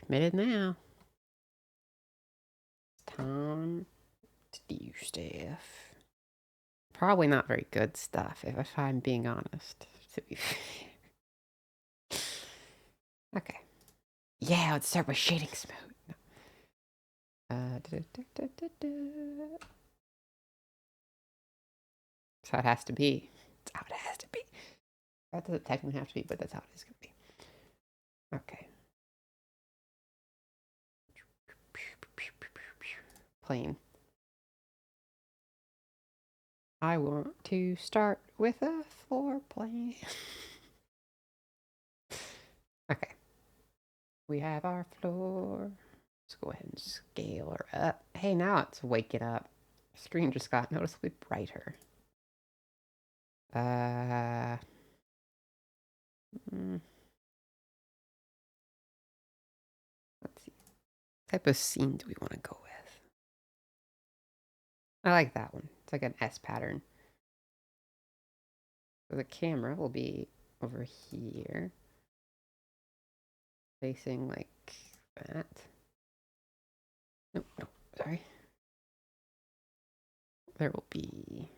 Committed now. It's time to do stuff. Probably not very good stuff, if I'm being honest, to be fair. Okay. Yeah, let's start with shading smooth. That's how it has to be. That's how it has to be. That doesn't technically have to be, but that's how it is going to be. Okay. Plane. I want to start with a floor plane. Okay. We have our floor. Let's go ahead and scale her up. Hey, now it's waking up. The screen just got noticeably brighter. Let's see. What type of scene do we want to go with? I like that one. It's like an S pattern. So the camera will be over here. Facing like that. Nope, nope, sorry. There will be...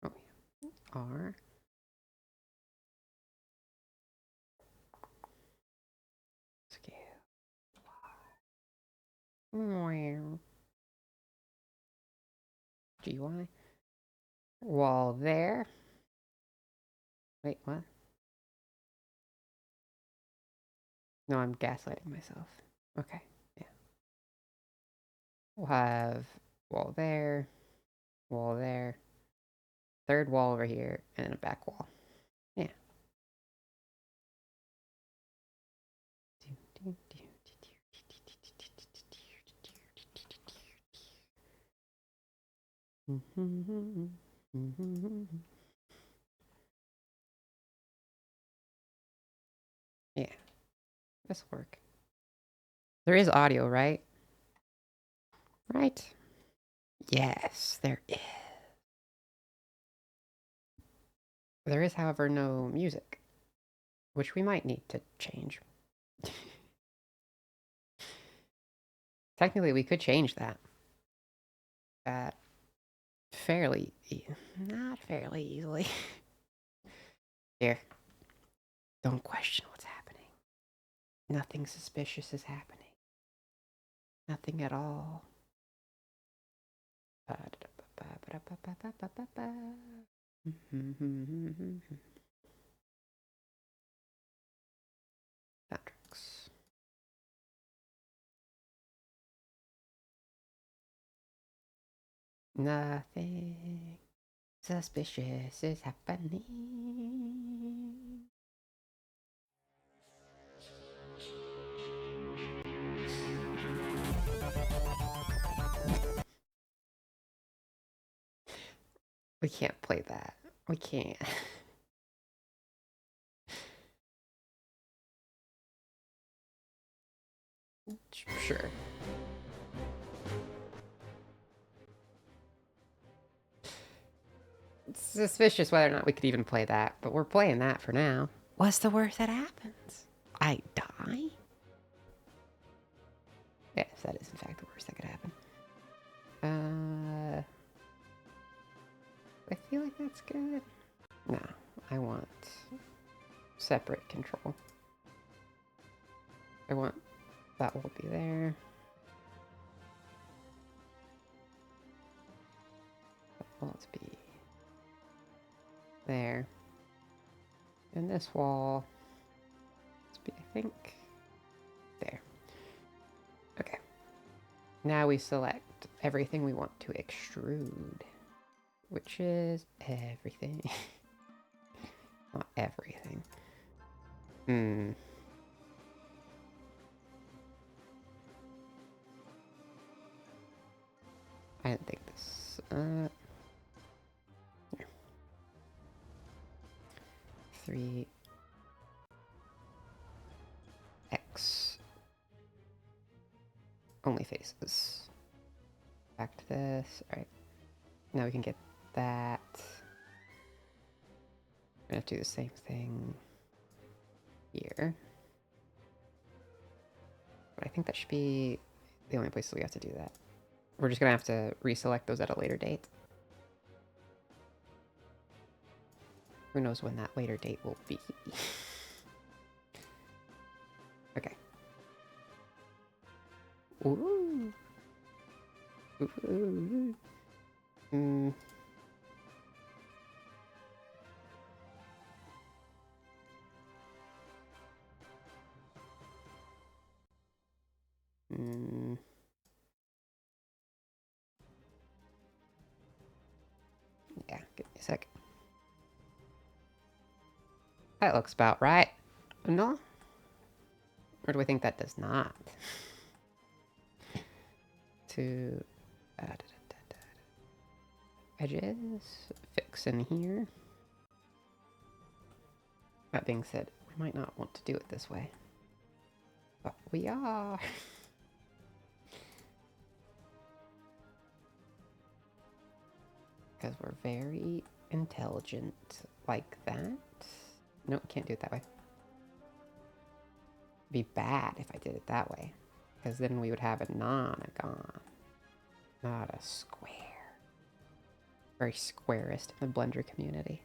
Oh, yeah. R. Scale. Y. GY. Wall there. Wait, what? No, I'm gaslighting myself. Okay, yeah. We'll have wall there, third wall over here, and then a back wall. Yeah. Yeah, this will work. There is audio, right? Right? Yes, there is. There is, however, no music, which we might need to change. Technically, we could change that. Not fairly easily. Here. Don't question what's happening. Nothing suspicious is happening. Nothing at all. Soundtracks. Nothing suspicious is happening. We can't play that. We can't. Sure. It's suspicious whether or not we could even play that, but we're playing that for now. What's the worst that happens? I die? Yes, that is in fact the worst that could happen. I feel like that's good. No, I want separate control. I want that will be there. That will be there. And this wall, let's be, I think, there. Okay. Now we select everything we want to extrude, which is everything. Not everything. I didn't think this. Here. 3x. Only faces. Back to this. Alright. Now we can get that. I'm gonna do the same thing here. But I think that should be the only place we have to do that. We're just gonna have to reselect those at a later date. Who knows when that later date will be. Okay. Ooh. Ooh. Mm. Mm. Yeah, give me a sec. That looks about right. No? Or do we think that does not? To edges, fix in here. That being said, we might not want to do it this way. But we are. Because we're very intelligent like that. Nope, can't do it that way. It'd be bad if I did it that way. Because then we would have a nonagon, not a square. Very squarest in the Blender community.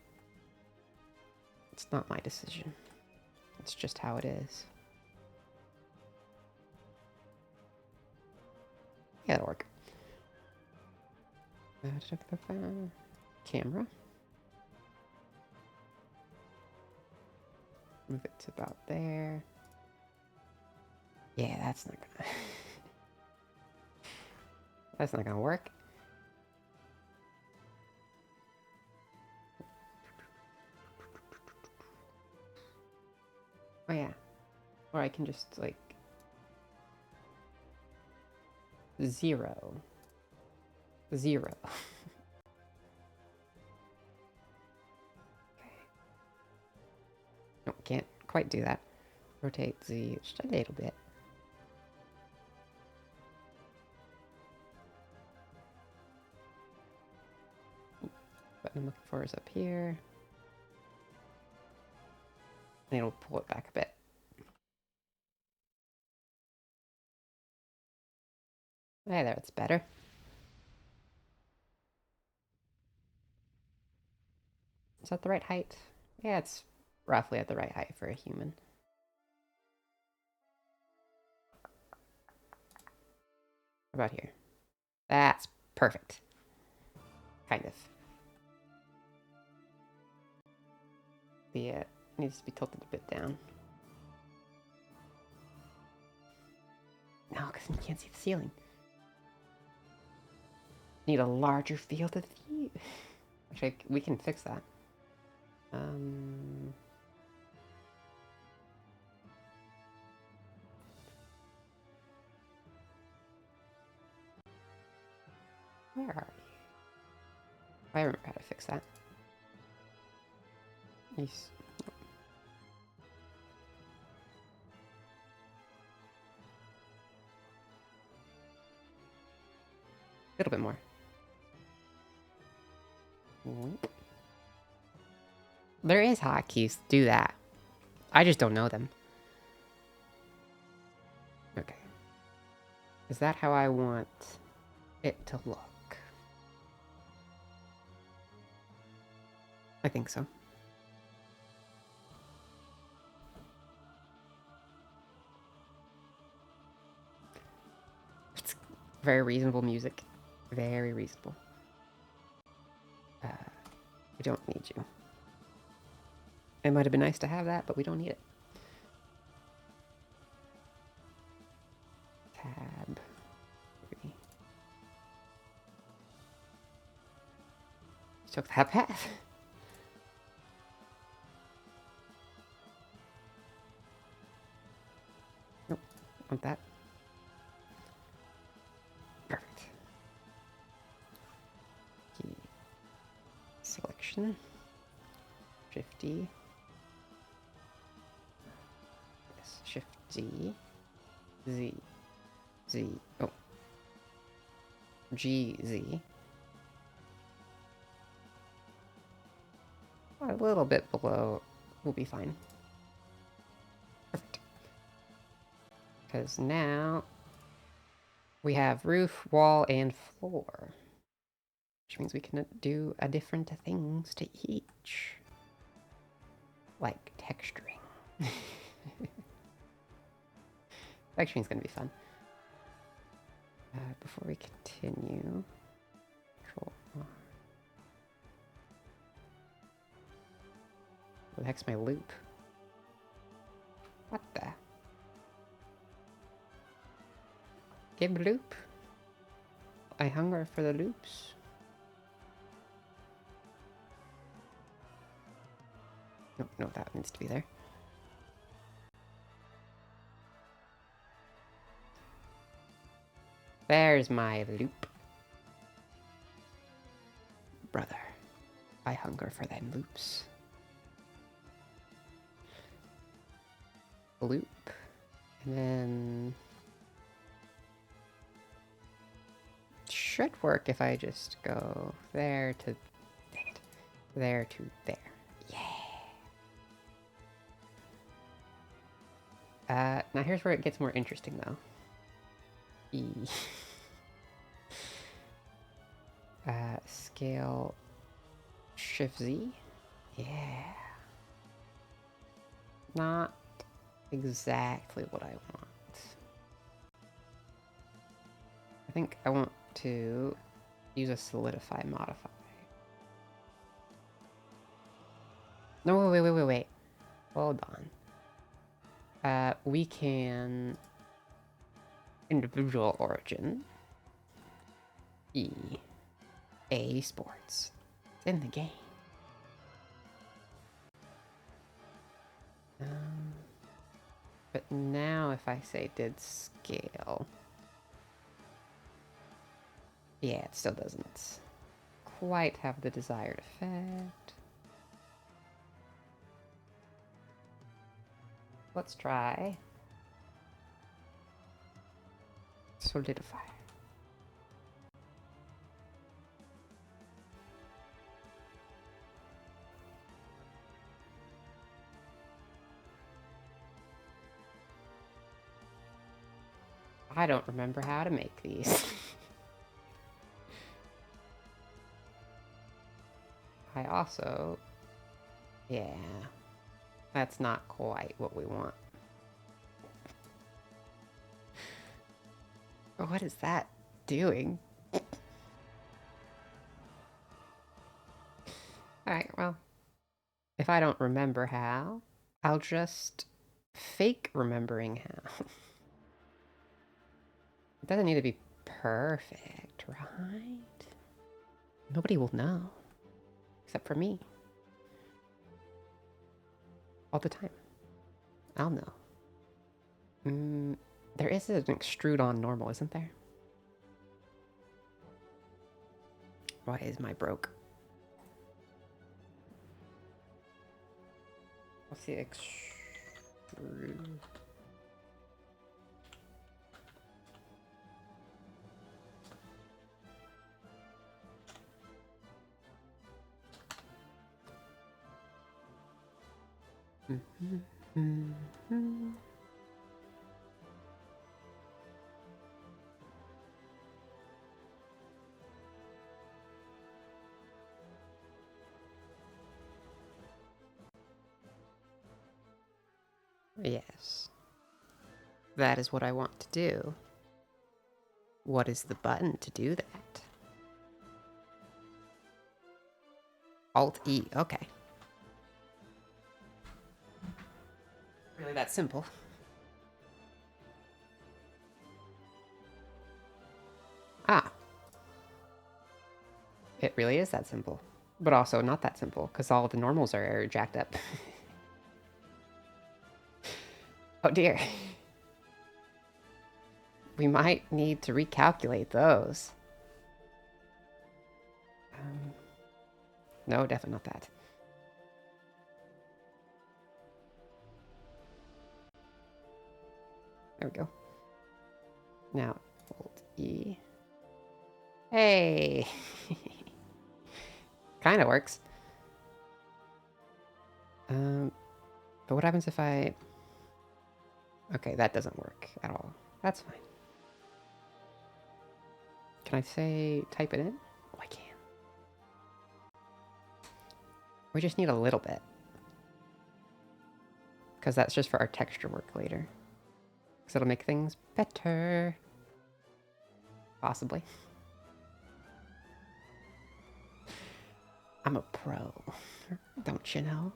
It's not my decision. It's just how it is. Yeah, that'll work. Camera. Move it to about there. Yeah, that's not gonna... that's not gonna work. Oh yeah. Or I can just, like... 0. 0. Okay. Nope, can't quite do that. Rotate Z just a little bit. Button I'm looking for is up here. And it'll pull it back a bit. Hey, there, it's better. Is that the right height? Yeah, it's roughly at the right height for a human. How about here? That's perfect. Kind of. The needs to be tilted a bit down. No, because you can't see the ceiling. Need a larger field of view. Actually, we can fix that. Where are you? I remember how to fix that. Nice. A little bit more. There is hotkeys to do that. I just don't know them. Okay. Is that how I want it to look? I think so. It's very reasonable music. Very reasonable. We don't need you. It might have been nice to have that, but we don't need it. Tab 3. Took that path. Nope, want that. Perfect. Key selection. 50. Yes, Shift Z. Z. Z. Oh. G, Z. A little bit below. We'll be fine. Perfect. Because now we have roof, wall, and floor. Which means we can do a different things to each. Like texturing. Texturing's gonna be fun. Before we continue, Control R. What the heck's my loop? What the? Give loop? I hunger for the loops. No, that needs to be there. There's my loop. Brother, I hunger for them loops. Loop. And then... should work if I just go there to... dang it. There to there. Yeah! Now here's where it gets more interesting, though. Scale Shift Z. Yeah. Not exactly what I want. I think I want to use a solidify modify. No, wait. Hold on. We can individual origin. EA Sports. It's in the game. But now if I say did scale, yeah, it still doesn't quite have the desired effect. Let's try solidify. I don't remember how to make these. I also... yeah. That's not quite what we want. What is that doing? Alright, well. If I don't remember how, I'll just fake remembering how. It doesn't need to be perfect, right? Nobody will know. Except for me. All the time. I'll know. There is an extrude on normal, isn't there? Why is my broke? What's the extrude? Yes. That is what I want to do. What is the button to do that? Alt-E, okay. Really that simple. Ah. It really is that simple. But also not that simple, because all the normals are jacked up. Oh dear. We might need to recalculate those. No, definitely not that. There we go. Now, Alt-E. Hey! Kinda works. But what happens if I... Okay, that doesn't work at all. That's fine. Can I say type it in? Oh, I can. We just need a little bit. Because that's just for our texture work later. Because it'll make things better. Possibly. I'm a pro. Don't you know?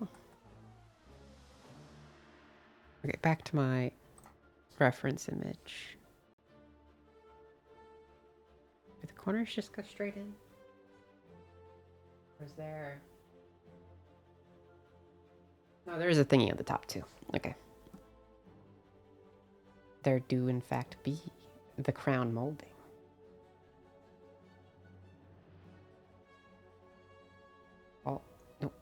Okay, back to my reference image. Do the corners just go straight in? Or is there... No, there is a thingy on the top too. Okay. There do in fact be the crown molding. Oh, nope.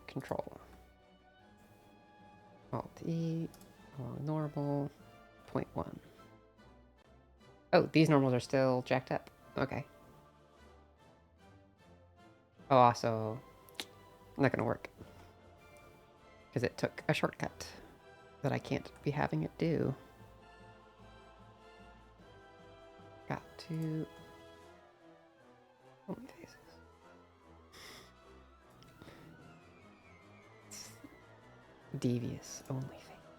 Control. Alt E, normal, 0.1. Oh, these normals are still jacked up. Okay. Oh, also, not gonna work. Because it took a shortcut that I can't be having it do. Got to... Only faces. It's devious only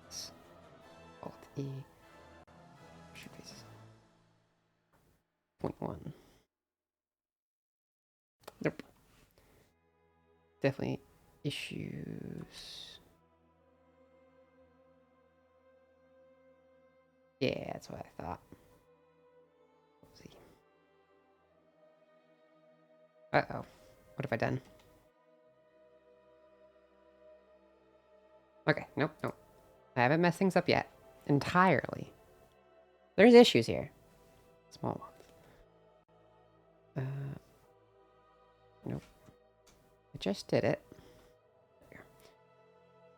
faces. Alt E. Shoot faces. 0.1. Nope. Definitely issues. Yeah, that's what I thought. Let's see. Uh-oh. What have I done? Okay, nope, nope. I haven't messed things up yet. Entirely. There's issues here. Small ones. Nope. I just did it. There.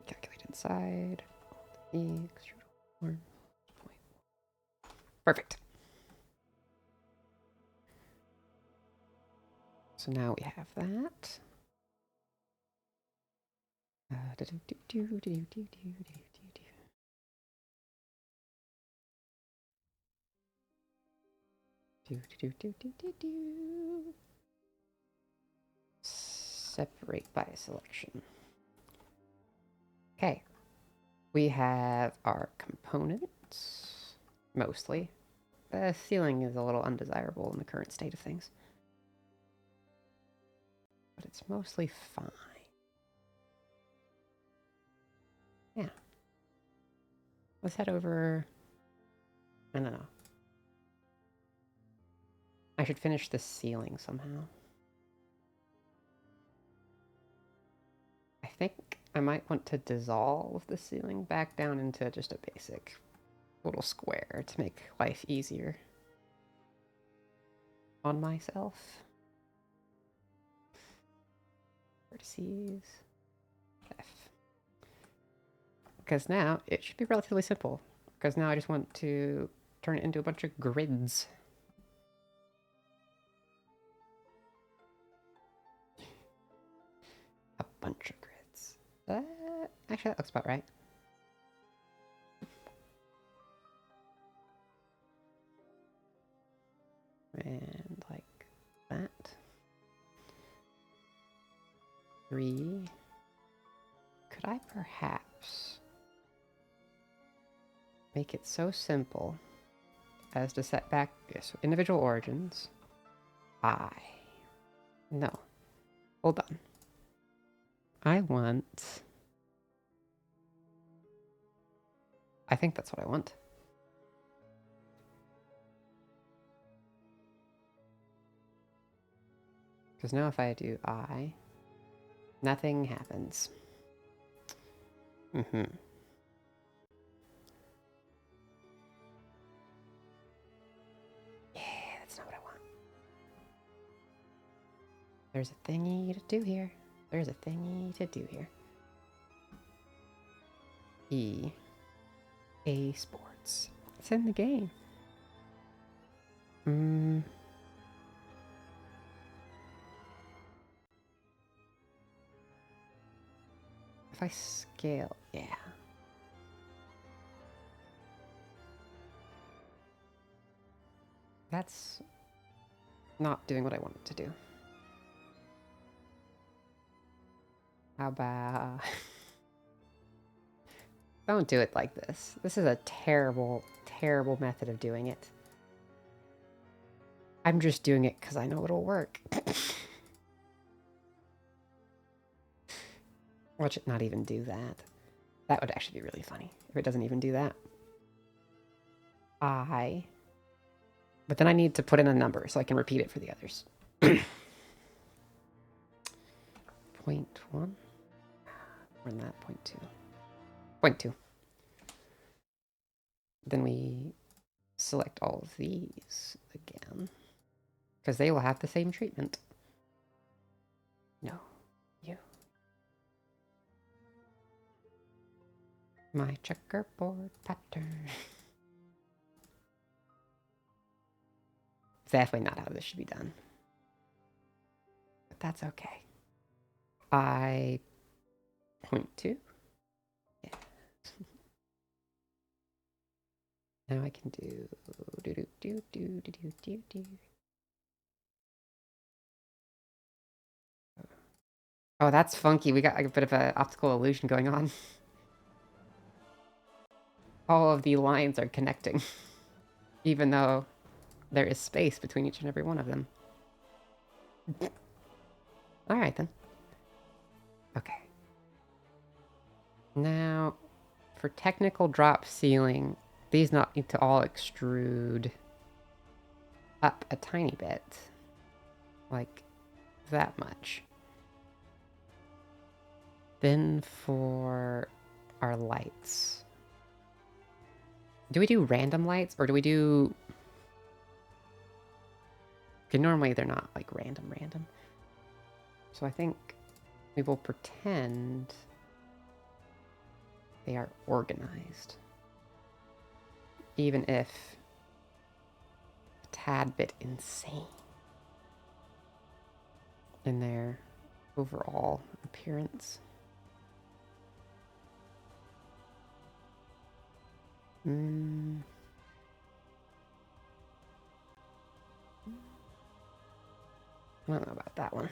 Calculate inside. E, extrude form. Perfect. So now we have that. Separate by selection. Okay. We have our components, mostly. The ceiling is a little undesirable in the current state of things. But it's mostly fine. Yeah. Let's head over... I don't know. I should finish the ceiling somehow. I think I might want to dissolve the ceiling back down into just a basic little square to make life easier on myself. Vertices. F. Because now it should be relatively simple. Because now I just want to turn it into a bunch of grids. A bunch of grids. Actually, that looks about right. And like that. 3. Could I perhaps make it so simple as to set back individual origins? No. Hold on. I think that's what I want. Because now if I do I, nothing happens. Yeah, that's not what I want. There's a thingy to do here. There's a thingy to do here. EA Sports. It's in the game. If I scale, yeah. That's not doing what I want it to do. How about... Don't do it like this. This is a terrible, terrible method of doing it. I'm just doing it because I know it'll work. Watch it not even do that. That would actually be really funny if it doesn't even do that. But then I need to put in a number so I can repeat it for the others. 0.1. Or that 0.2. 0.2. Then we select all of these again, because they will have the same treatment. No, you. My checkerboard pattern. Definitely not how this should be done. But that's okay. 0.2. Yeah. Now I can do do. Oh, that's funky. We got a bit of an optical illusion going on. All of the lines are connecting, even though there is space between each and every one of them. All right, then. Okay. Now, for technical drop ceiling, these not need to all extrude up a tiny bit. Like that much. Then for our lights. Do we do random lights or do we do... Okay, normally they're not like random. So I think we will pretend they are organized. Even if a tad bit insane in their overall appearance. I don't know about that one.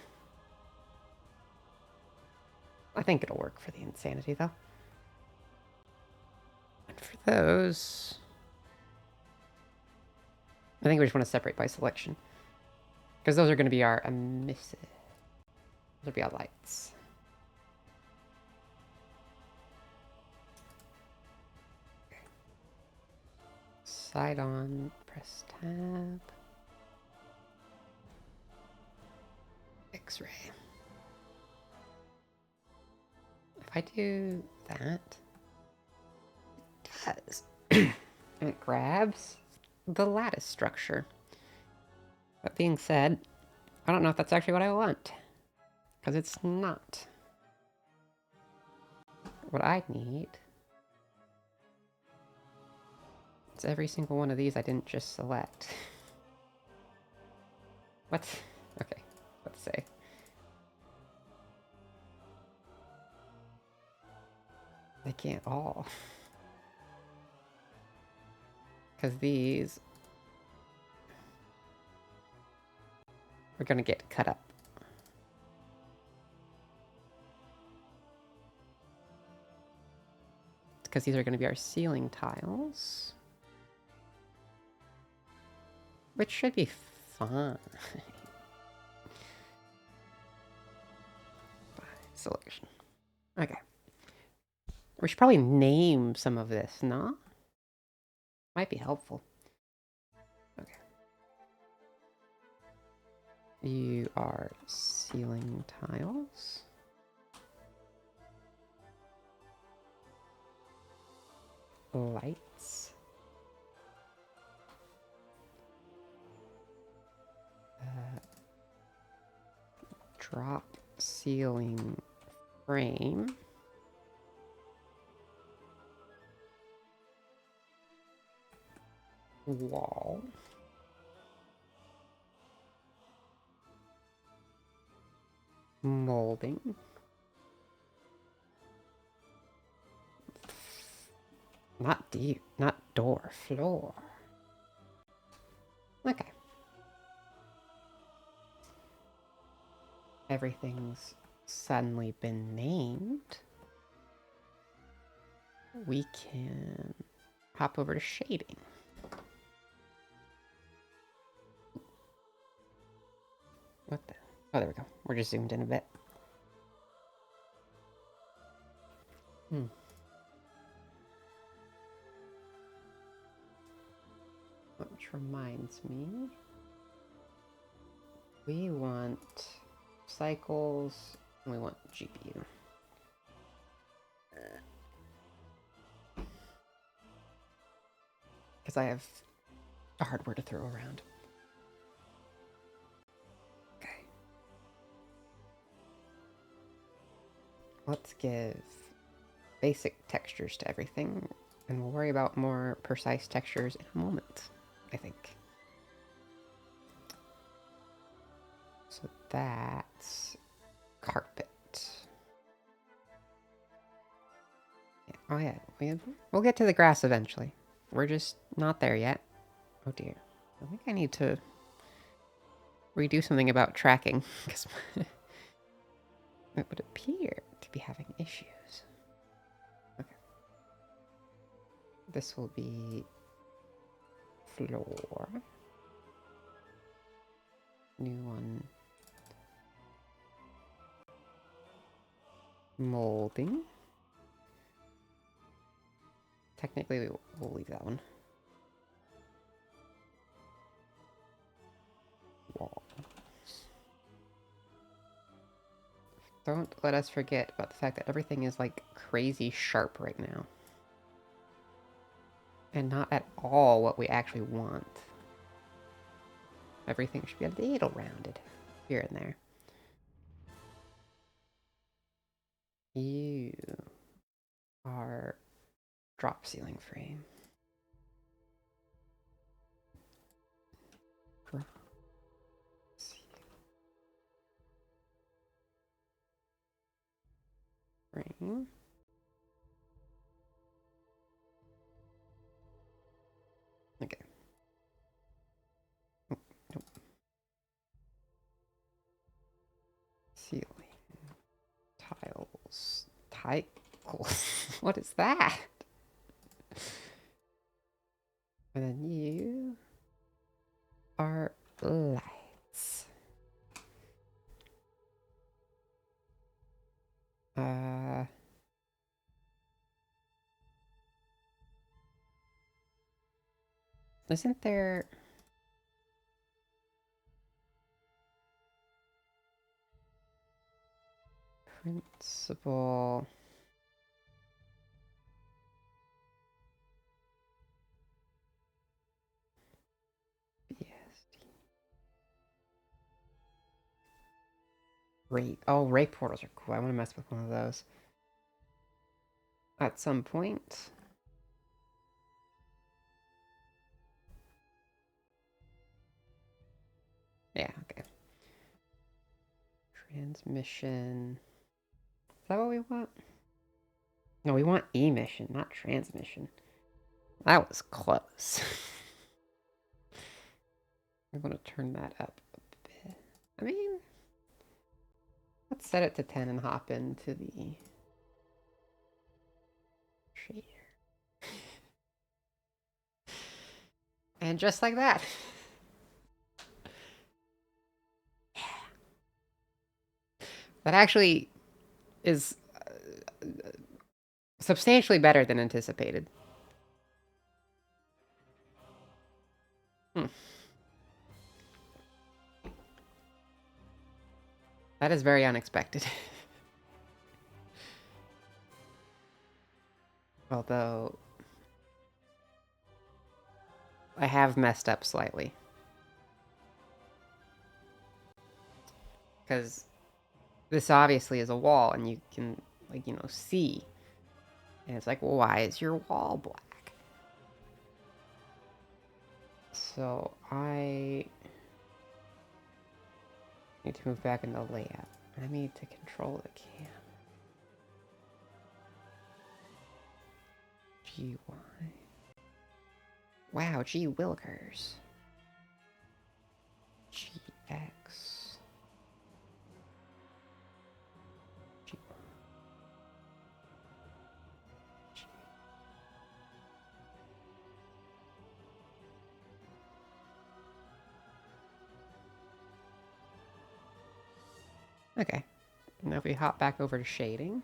I think it'll work for the insanity, though. And for those... I think we just want to separate by selection. Because those are going to be our emissive. Those will be our lights. Okay. Side on, press tab. X-ray. If I do that, it does. And it grabs the lattice structure. That being said, I don't know if that's actually what I want. Because it's not. What I need is every single one of these I didn't just select. What? Okay, let's say. They can't all. Because these are going to get cut up. Because these are going to be our ceiling tiles. Which should be fine. Selection. Okay. We should probably name some of this, no? Might be helpful. Okay. You are ceiling tiles. Lights. Drop ceiling frame. Wall. Molding. Not deep, not door, floor. Okay. everything's suddenly been named, we can hop over to shading. What the? Oh, there we go. We're just zoomed in a bit. Which reminds me, we want cycles, and we want GPU. Because I have a hardware to throw around. Okay. Let's give basic textures to everything, and we'll worry about more precise textures in a moment, I think. So that's carpet. Yeah. Oh yeah, we'll get to the grass eventually. We're just not there yet. Oh dear. I think I need to redo something about tracking, because it would appear to be having issues. Okay. This will be floor. New one. Molding. Technically, we'll leave that one. Walls. Don't let us forget about the fact that everything is like crazy sharp right now. And not at all what we actually want. Everything should be a little rounded here and there. You are drop ceiling frame. Drop ceiling frame. Okay. Oh, nope. Ceiling. Tiles. Tiles. What is that? And then you are lights. Isn't there... Principal... Ray. Oh, ray portals are cool. I want to mess with one of those. At some point. Yeah, okay. Transmission. Is that what we want? No, we want emission, not transmission. That was close. I'm going to turn that up a bit. I mean, let's set it to 10 and hop into the shader. And just like that. That actually is substantially better than anticipated. That is very unexpected. Although, I have messed up slightly. Because this obviously is a wall, and you can, like, you know, see. And it's like, well, why is your wall black? So, I need to move back into layout. I need to control the cam. GY. Wow, gee willikers. GX. Okay. Now if we hop back over to shading.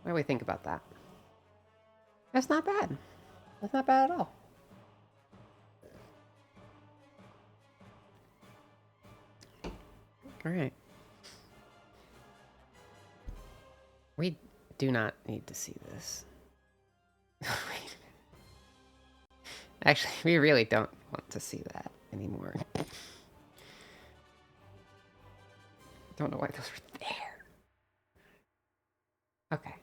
What do we think about that? That's not bad. That's not bad at all. All right. We do not need to see this. Actually, we really don't want to see that anymore. Don't know why those were there. Okay.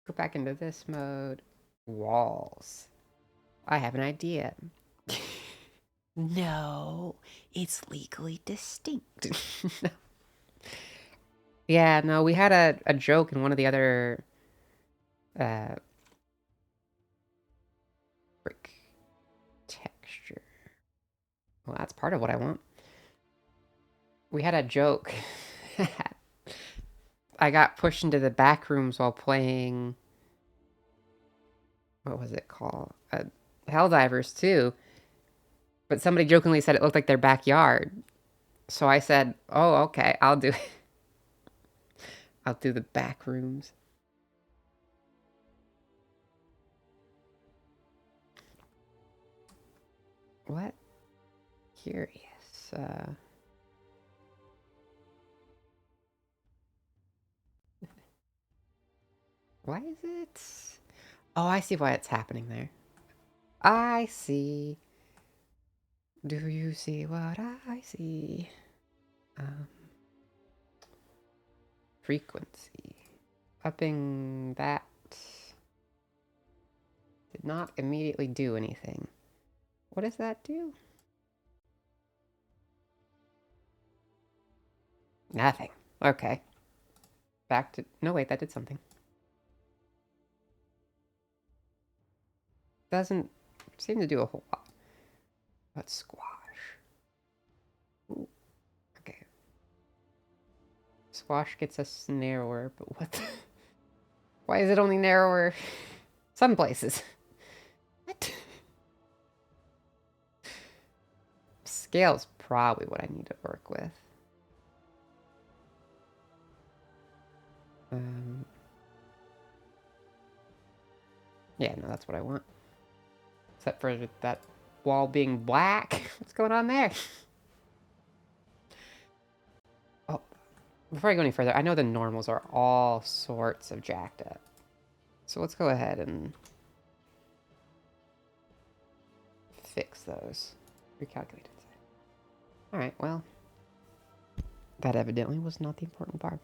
Go back into this mode. Walls. I have an idea. No, it's legally distinct. No. Yeah, no, we had a joke in one of the other brick texture. Well, that's part of what I want. We had a joke. I got pushed into the back rooms while playing. What was it called? Helldivers 2. But somebody jokingly said it looked like their backyard. So I said, "Oh, okay, I'll do it. I'll do the back rooms." What? Curious. Why is it? Oh, I see why it's happening there. I see. Do you see what I see? Frequency. Upping that did not immediately do anything. What does that do? Nothing. Okay. Back to... No, wait, that did something. Doesn't seem to do a whole lot. But squash. Ooh. Okay. Squash gets us narrower, but what the... Why is it only narrower some places? What? Scale's probably what I need to work with. Yeah, no, that's what I want. Except for that wall being black. What's going on there? Oh, before I go any further, I know the normals are all sorts of jacked up. So let's go ahead and fix those. Recalculate. Alright, well, that evidently was not the important part.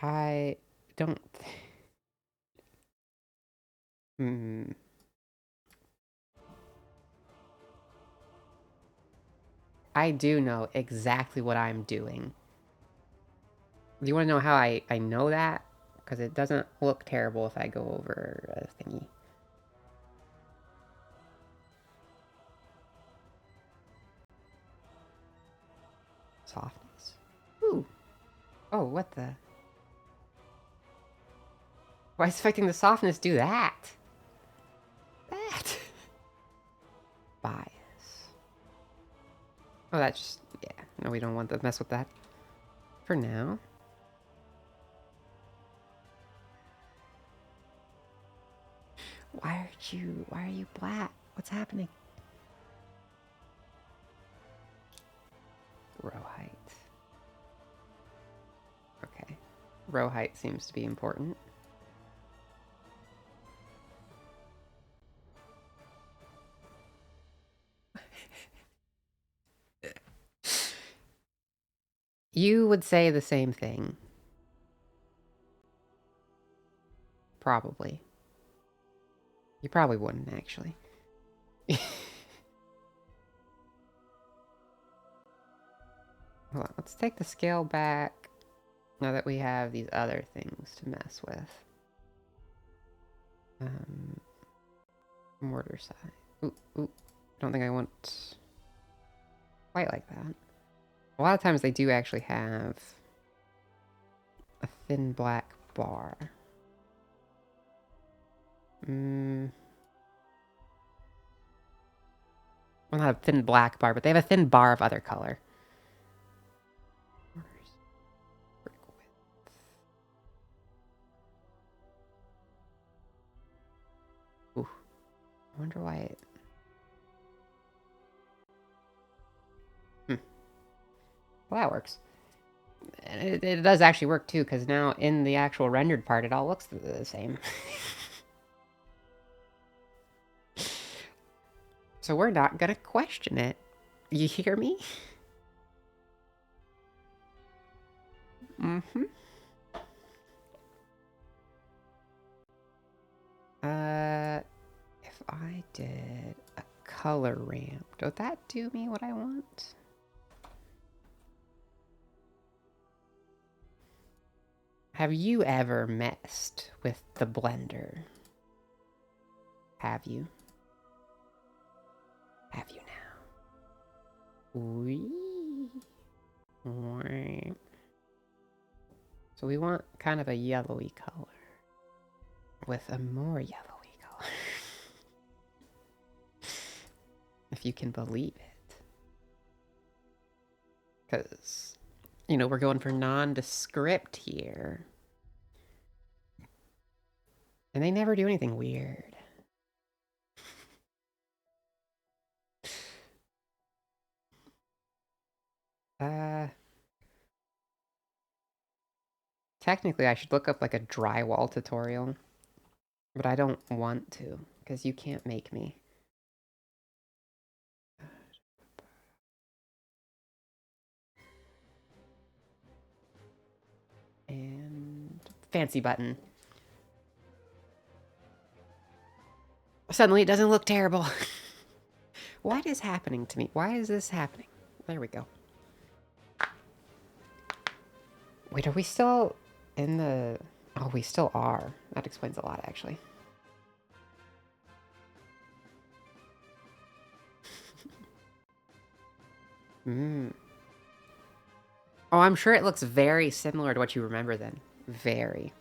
I don't... I do know exactly what I'm doing. Do you want to know how I know that? Because it doesn't look terrible if I go over a thingy. Softness. Ooh. Oh, what the... Why is affecting the softness do that? That. Bias. Oh, that's just... Yeah. No, we don't want to mess with that. For now. Why are you black? What's happening? Row height. Okay. Row height seems to be important. You would say the same thing. Probably. You probably wouldn't, actually. Hold on, let's take the scale back now that we have these other things to mess with. Mortar size. Ooh. Don't think I want quite like that. A lot of times they do actually have a thin black bar. Well, not a thin black bar, but they have a thin bar of other color. Ooh. I wonder why it... Well, that works. And it does actually work too, because now in the actual rendered part, it all looks the same. So we're not gonna question it. You hear me? Mm-hmm. If I did a color ramp, would that do me what I want? Have you ever messed with the blender? Have you? Have you now? Wee. So we want kind of a yellowy color with a more yellowy color. If you can believe it. Because, you know, we're going for nondescript here. And they never do anything weird. Technically, I should look up like a drywall tutorial. But I don't want to, because you can't make me. And fancy button. Suddenly it doesn't look terrible. What is happening to me? Why is this happening? There we go. Wait, are we still in the... Oh, we still are. That explains a lot, actually. Oh, I'm sure it looks very similar to what you remember then. Very.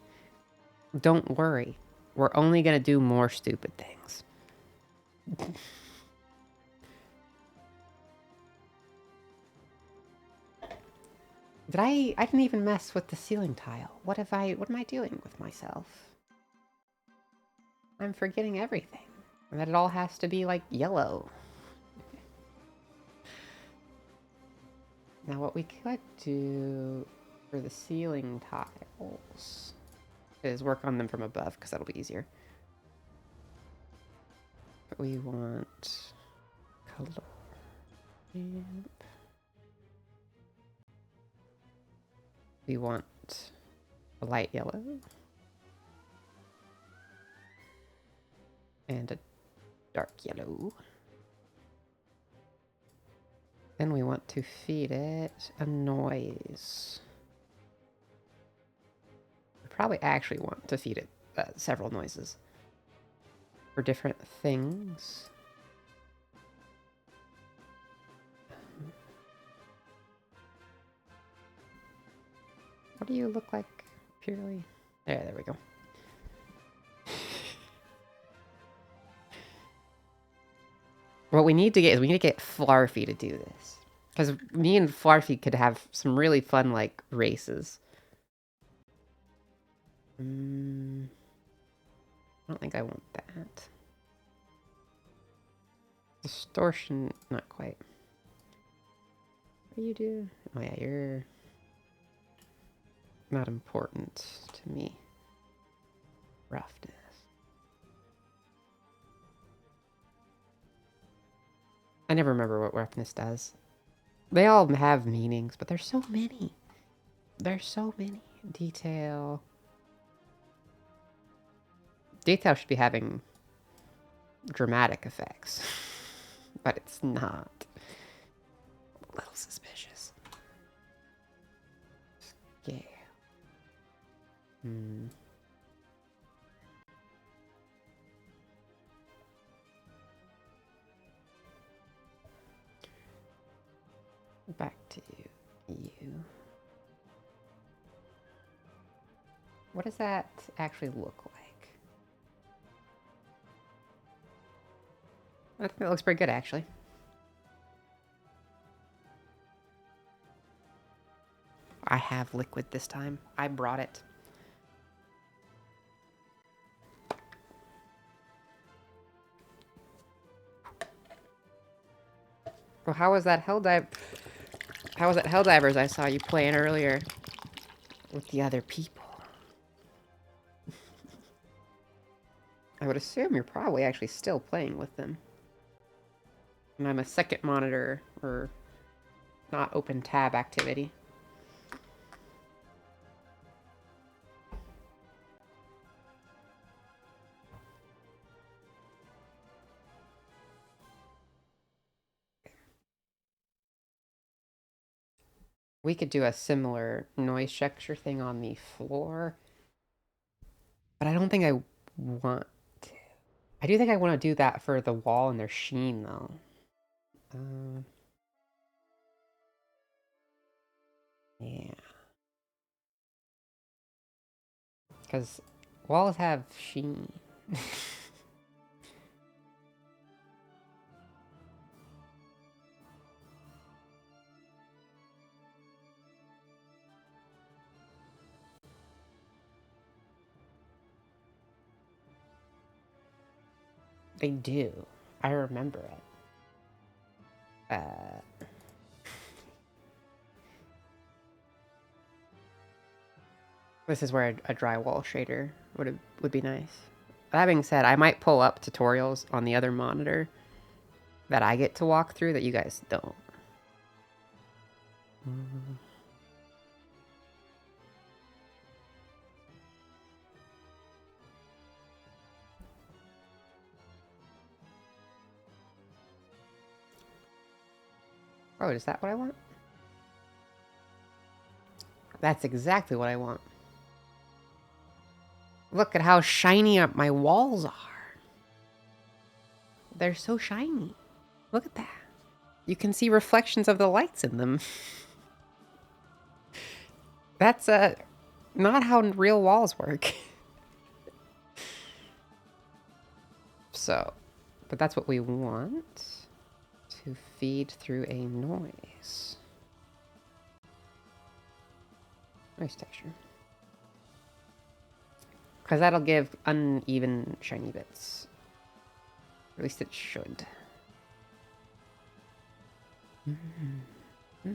Don't worry. We're only gonna do more stupid things. I didn't even mess with the ceiling tile. What am I doing with myself? I'm forgetting everything. And that it all has to be like yellow. Now what we could do for the ceiling tiles is work on them from above, because that'll be easier. But we want color ramp. We want a light yellow. And a dark yellow. Then we want to feed it a noise. We probably actually want to feed it several noises for different things. What do you look like purely? There we go. What we need to get is we need to get Flarfy to do this. Because me and Flarfy could have some really fun, like, races. I don't think I want that. Distortion, not quite. What do you do? Oh yeah, you're not important to me. Roughness. I never remember what roughness does. They all have meanings, but there's so many. There's so many. Detail. Detail should be having dramatic effects, but it's not. A little suspicious. Scale. Back to you. What does that actually look like? I think that looks pretty good, actually. I have liquid this time. I brought it. Well, how was that Helldivers I saw you playing earlier with the other people? I would assume you're probably actually still playing with them. And I'm a second monitor, or not open tab activity. We could do a similar noise texture thing on the floor, but I don't think I want to. I do think I want to do that for the wall and their sheen, though. Yeah. Because walls have sheen. They do. I remember it. This is where a drywall shader would be nice. That being said, I might pull up tutorials on the other monitor that I get to walk through that you guys don't. Oh, is that what I want? That's exactly what I want. Look at how shiny my walls are. They're so shiny. Look at that. You can see reflections of the lights in them. That's not how real walls work. So, but that's what we want to feed through a noise. Nice texture. Because that'll give uneven shiny bits. At least it should. Oh. There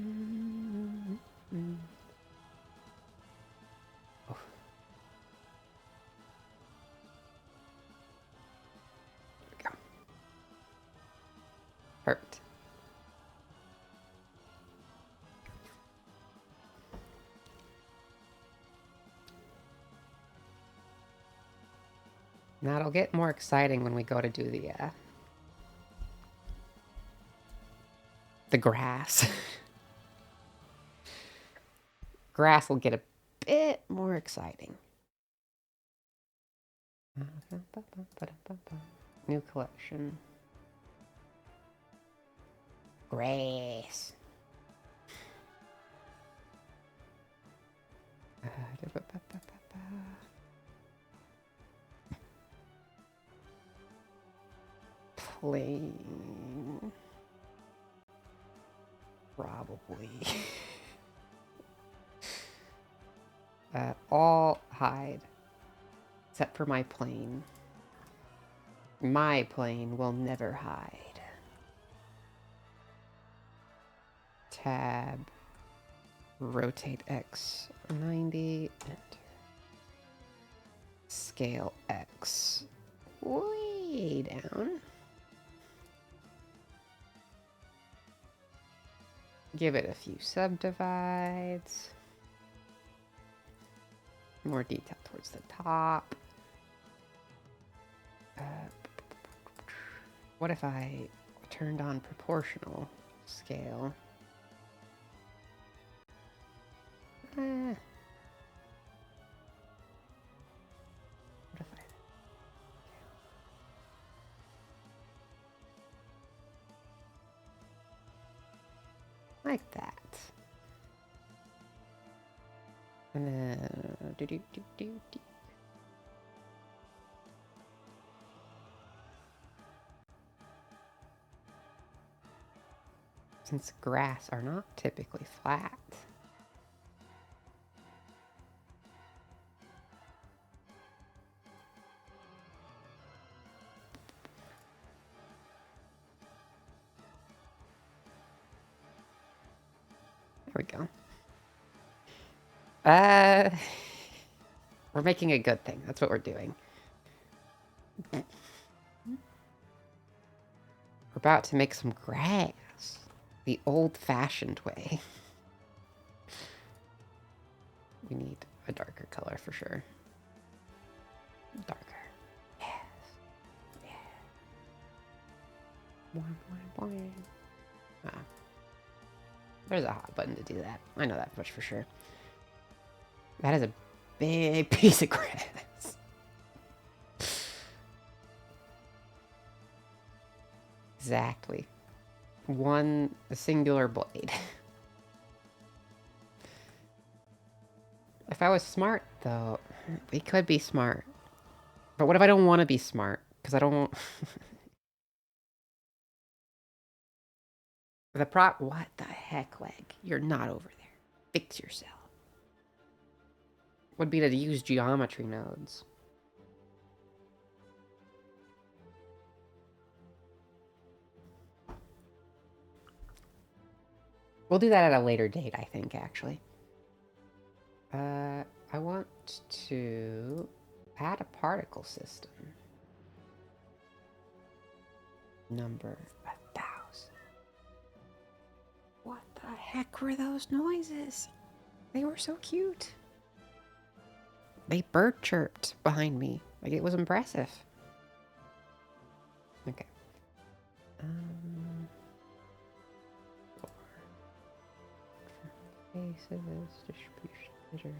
we go. Perfect. Now it'll get more exciting when we go to do the grass. Grass will get a bit more exciting. New collection. Grass. Plain. Probably. All hide. Except for my plane. My plane will never hide. Tab. Rotate X 90. Enter. Scale X. Way down. Give it a few subdivides. More detail towards the top. What if I turned on proportional scale? What if like that? And then do. since grass are not typically flat. There we go. We're making a good thing. That's what we're doing. We're about to make some grass. The old-fashioned way. We need a darker color for sure. Darker. Yes. Yeah. Boing, boing, boing. Ah. There's a hot button to do that. I know that much for sure. That is a big piece of grass. Exactly. A singular blade. If I was smart, though, we could be smart. But what if I don't want to be smart? Because I don't... What the heck, Leg? You're not over there. Fix yourself. Would be to use geometry nodes. We'll do that at a later date, I think, actually. I want to add a particle system. Number 1,000. What the heck were those noises? They were so cute. They bird chirped behind me. Like, it was impressive. Okay. Faces, distribution,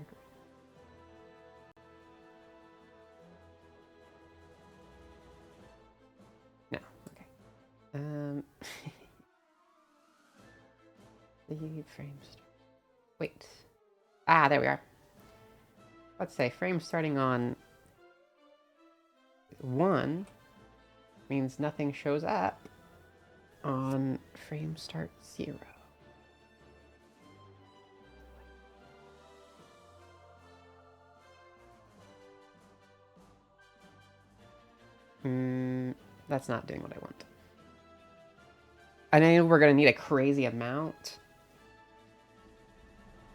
no, okay. Lead frames. Wait. Ah, there we are. Let's say frame starting on 1 means nothing shows up on frame start 0. That's not doing what I want. I know we're gonna need a crazy amount,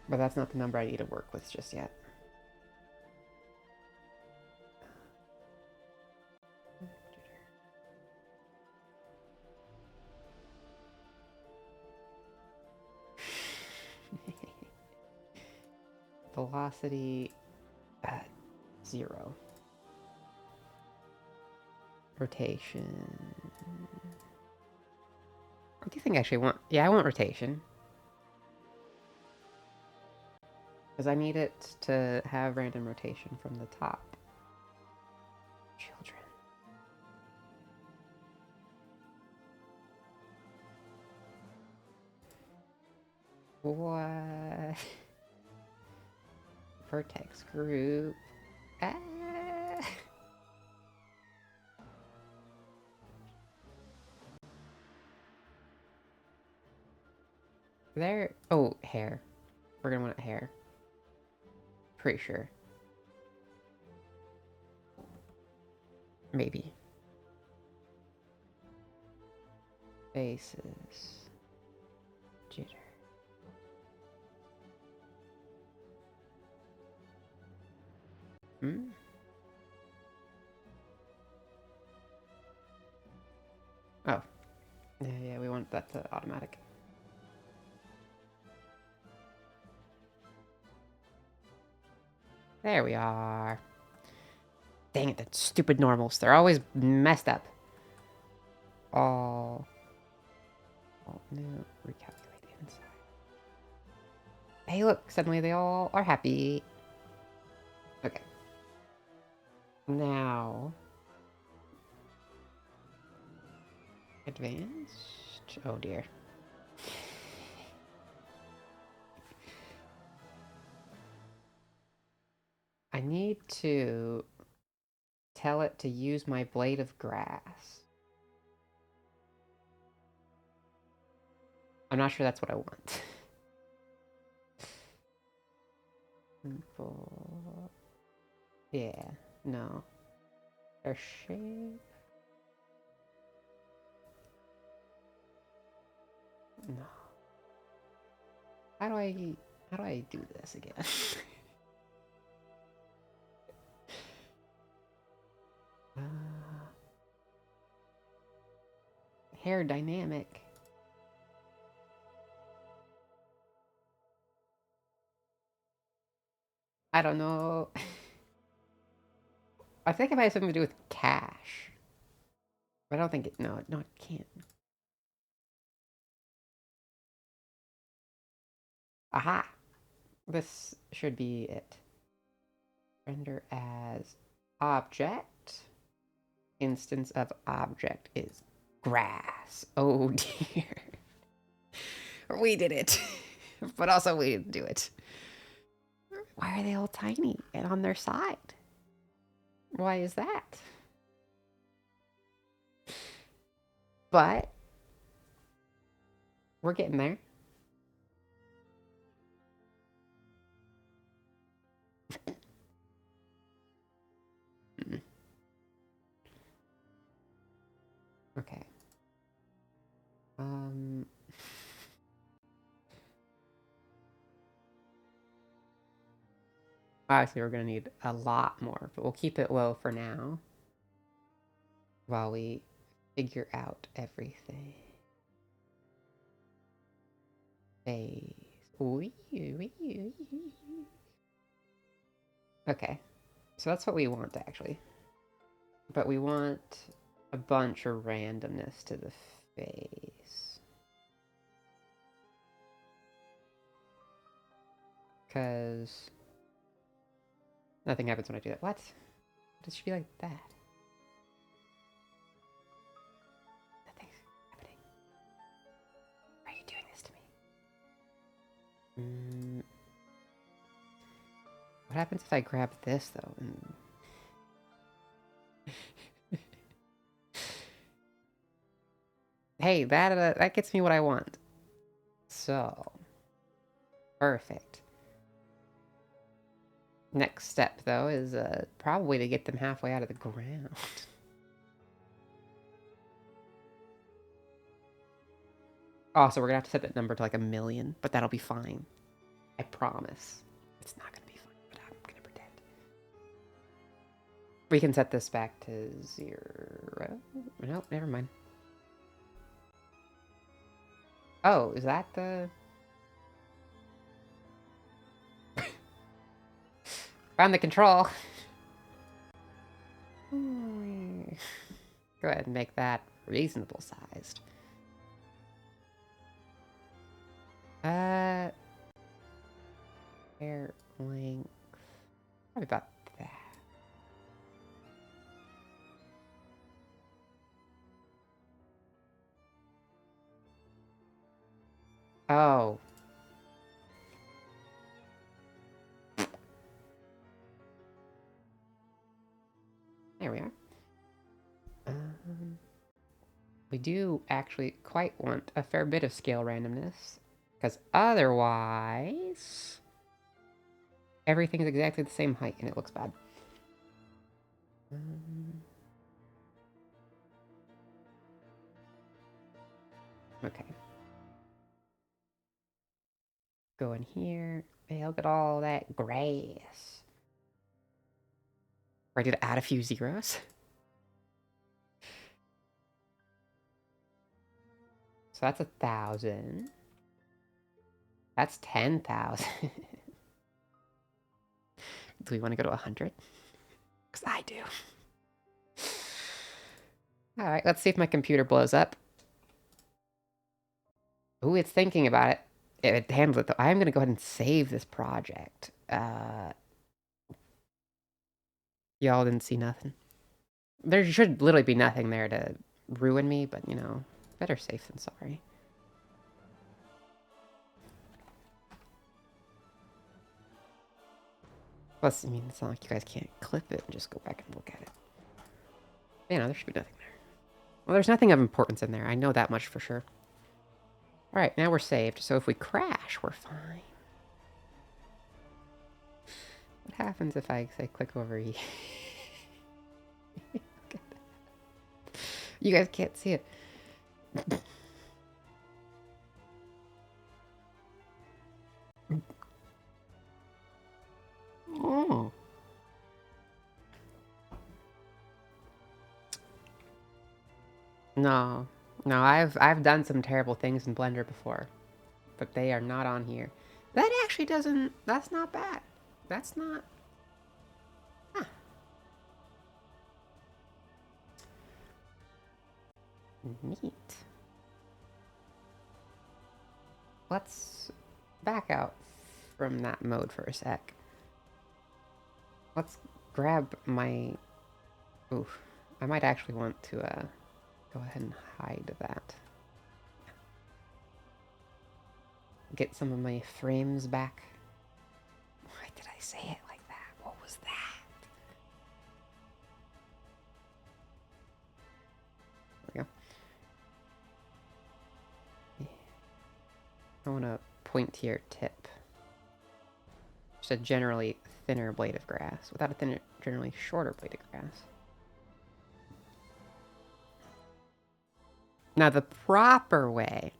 but that's not the number I need to work with just yet. Velocity at 0. Rotation. What do you think I actually want? Yeah, I want rotation. Because I need it to have random rotation from the top. Children. What? Vertex group. Ah. There. Oh, hair. We're gonna want hair. Pretty sure. Maybe. Faces. Jitter. Hmm? Oh. Yeah, we want that to automatic. There we are. Dang it, the stupid normals. They're always messed up. All new, recalculate inside. Hey, look, suddenly they all are happy. Okay. Now. Advanced? Oh dear. I need to tell it to use my blade of grass. I'm not sure that's what I want. Simple. Yeah, no. Their shape. No. How do I do this again? uh, hair dynamic. I don't know. I think it might have something to do with cash. But I don't think it, no, it can't. Aha! This should be it. Render as object. Instance of object is grass. Oh dear. We did it. But also we didn't do it. Why are they all tiny and on their side? Why is that? But we're getting there. Okay. Obviously we're gonna need a lot more, but we'll keep it low for now while we figure out everything. Phase. Okay. So that's what we want, actually. But we want a bunch of randomness to the face. Because nothing happens when I do that. What? It should be like that. Nothing's happening. Why are you doing this to me? What happens if I grab this, though? Hey, that gets me what I want. So, perfect. Next step, though, is probably to get them halfway out of the ground. Also, we're gonna have to set that number to like 1,000,000, but that'll be fine. I promise. It's not gonna be fine, but I'm gonna pretend. We can set this back to 0. Nope, never mind. Oh, is that the... Found the control. Go ahead and make that reasonable sized. Hair length. Probably about that. Oh. There we are. We do actually quite want a fair bit of scale randomness, because otherwise everything is exactly the same height and it looks bad. Okay. Go in here. Hey, look at all that grass. Ready to add a few zeros? So that's 1,000. That's 10,000. Do we want to go to 100? Because I do. Alright, let's see if my computer blows up. Ooh, it's thinking about it. It handled it, though. I am going to go ahead and save this project. Y'all didn't see nothing. There should literally be nothing there to ruin me, but, you know, better safe than sorry. Plus, I mean, it's not like you guys can't clip it and just go back and look at it. You know, there should be nothing there. Well, there's nothing of importance in there. I know that much for sure. Alright, now we're saved, so if we crash, we're fine. What happens if I say click over here? You guys can't see it. Oh. No. No, I've done some terrible things in Blender before, but they are not on here. That actually doesn't, that's not bad. That's not, huh. Neat. Let's back out from that mode for a sec. Let's grab my, oof. I might actually want to go ahead and hide that. Get some of my frames back. Why did I say it like that? What was that? There we go. I want a pointier tip. Just a generally thinner blade of grass, without a thinner, generally shorter blade of grass. Now the proper way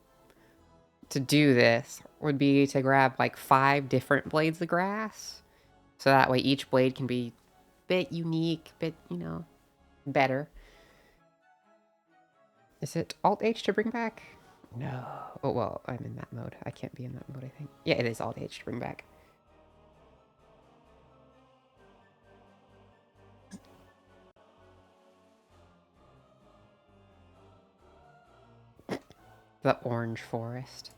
to do this would be to grab like 5 different blades of grass. So that way each blade can be a bit unique, bit, you know, better. Is it Alt-H to bring back? No. Oh, well, I'm in that mode. I can't be in that mode, I think. Yeah, it is Alt-H to bring back. The orange forest.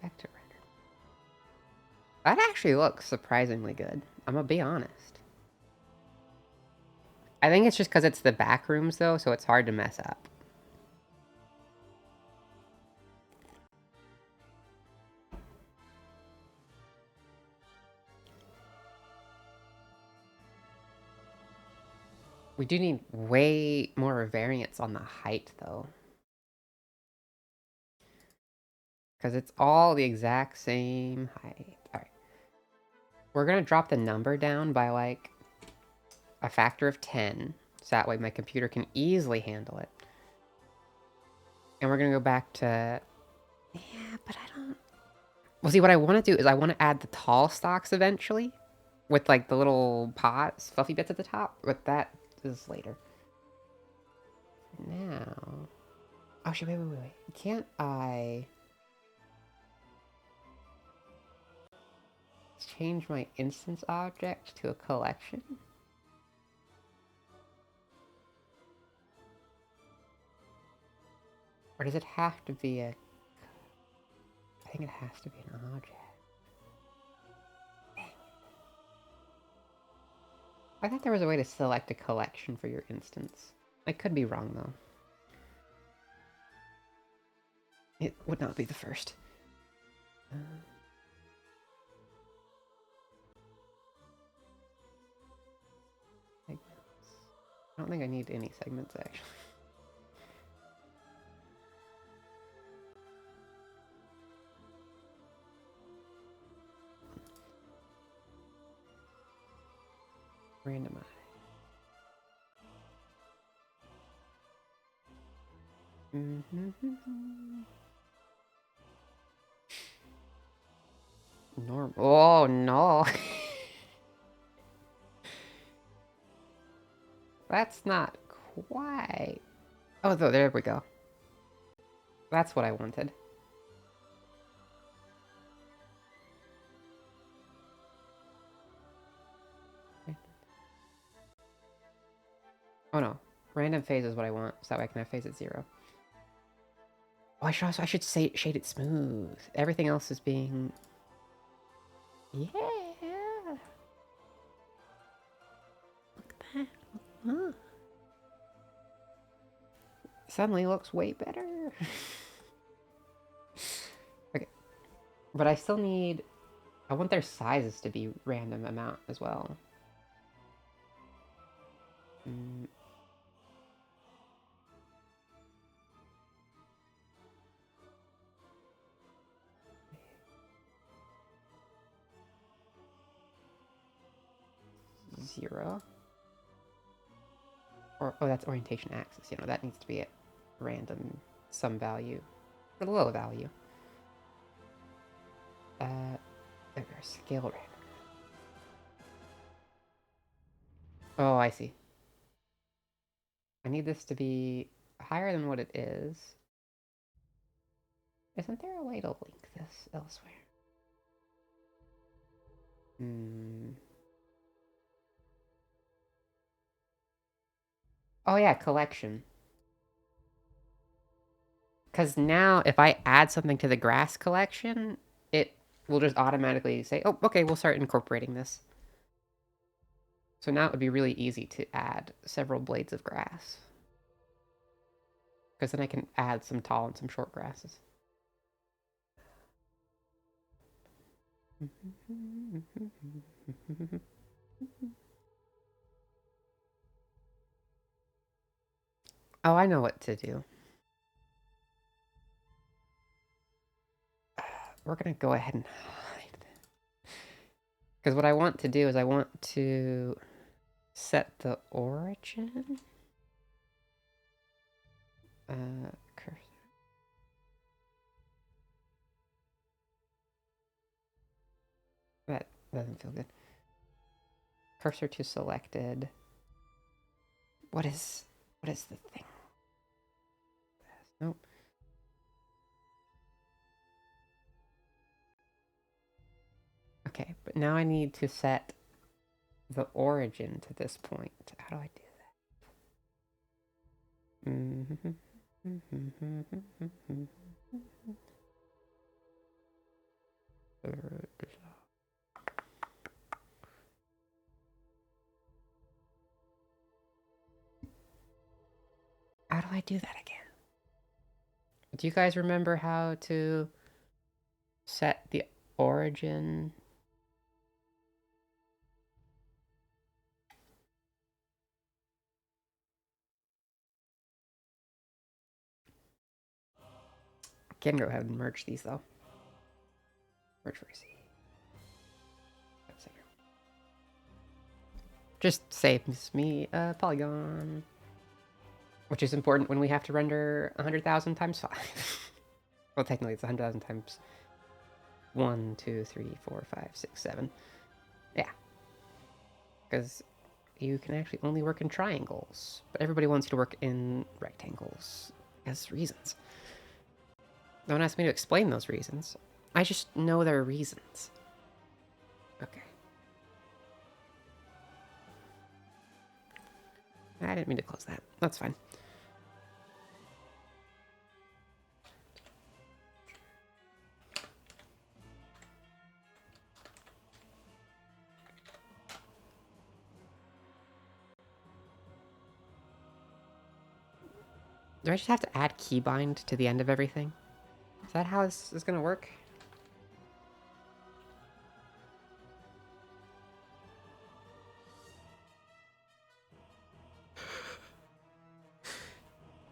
Back to render. That actually looks surprisingly good. I'm gonna be honest. I think it's just because it's the back rooms, though, so it's hard to mess up. We do need way more variance on the height, though. Because it's all the exact same height. Alright. We're going to drop the number down by, like, a factor of 10. So that way my computer can easily handle it. And we're going to go back to... Yeah, but I don't... Well, see, what I want to do is I want to add the tall stalks eventually. With, like, the little pots, fluffy bits at the top. But that is later. Now... Oh, shit, wait. Can't I... change my instance object to a collection? Or does it have to be a... I think it has to be an object. Dang it. I thought there was a way to select a collection for your instance. I could be wrong, though. It would not be the first. Segments. I don't think I need any segments, actually. Randomize. Norm. Oh, no. That's not quite... Oh, there we go. That's what I wanted. Oh no, random phase is what I want, so that way I can have phase at 0. Oh, I should say shade it smooth. Everything else is being... Yeah! Look at that. Huh. Suddenly looks way better. Okay. But I still need... I want their sizes to be random amount as well. 0. Or, oh, that's orientation axis. You know, that needs to be at random some value. For the low value. There we are. Scale random. Oh, I see. I need this to be higher than what it is. Isn't there a way to link this elsewhere? Oh yeah, collection. Because now if I add something to the grass collection, it will just automatically say, oh, okay, we'll start incorporating this. So now it would be really easy to add several blades of grass. Because then I can add some tall and some short grasses. Oh, I know what to do. We're going to go ahead and hide. Because what I want to do is I want to set the origin. Cursor. That doesn't feel good. Cursor to selected. What is the thing? Nope. Okay, but now I need to set the origin to this point. How do I do that? How do I do that again? Do you guys remember how to set the origin? I can go ahead and merge these though. Merge Grassy. Just saves me a polygon. Which is important when we have to render 100,000 times 5. Well, technically it's 100,000 times 1, 2, 3, 4, 5, 6, 7. Yeah. Because you can actually only work in triangles. But everybody wants you to work in rectangles. Because reasons. Don't ask me to explain those reasons. I just know there are reasons. Okay. I didn't mean to close that. That's fine. Do I just have to add keybind to the end of everything? Is that how this is going to work?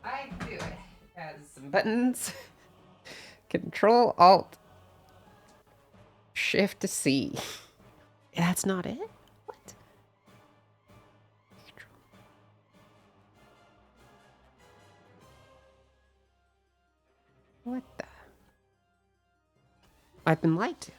I do. It has some buttons. Control Alt Shift C. That's not it? What? What the? I've been lied to.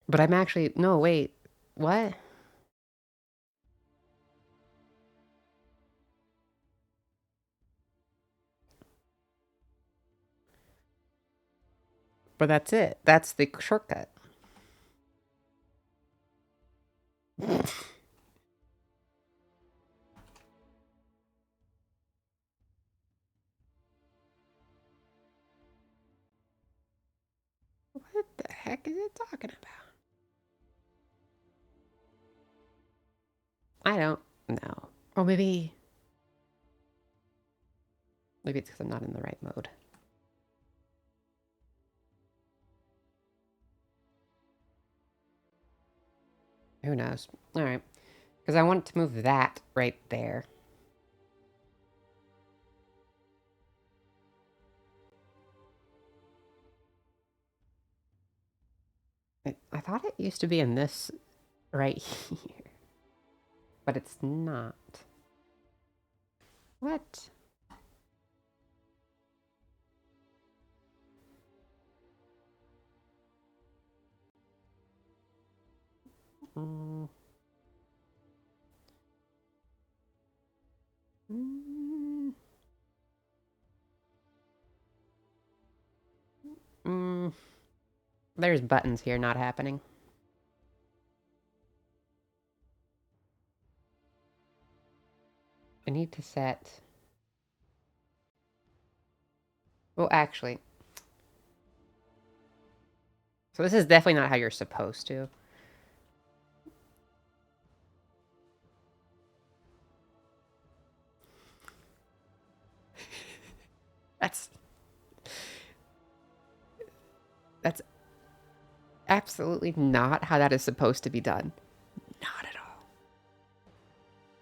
But I'm actually... No, wait. What? But that's it. That's the shortcut. What the heck is it talking about? I don't know. Or maybe... Maybe it's because I'm not in the right mode. Who knows? Alright. Because I want to move that right there. I thought it used to be in this right here, but it's not. What? Mm. Mm. Mm. There's buttons here not happening. I need to set... Well, actually... So this is definitely not how you're supposed to. That's absolutely not how that is supposed to be done. Not at all.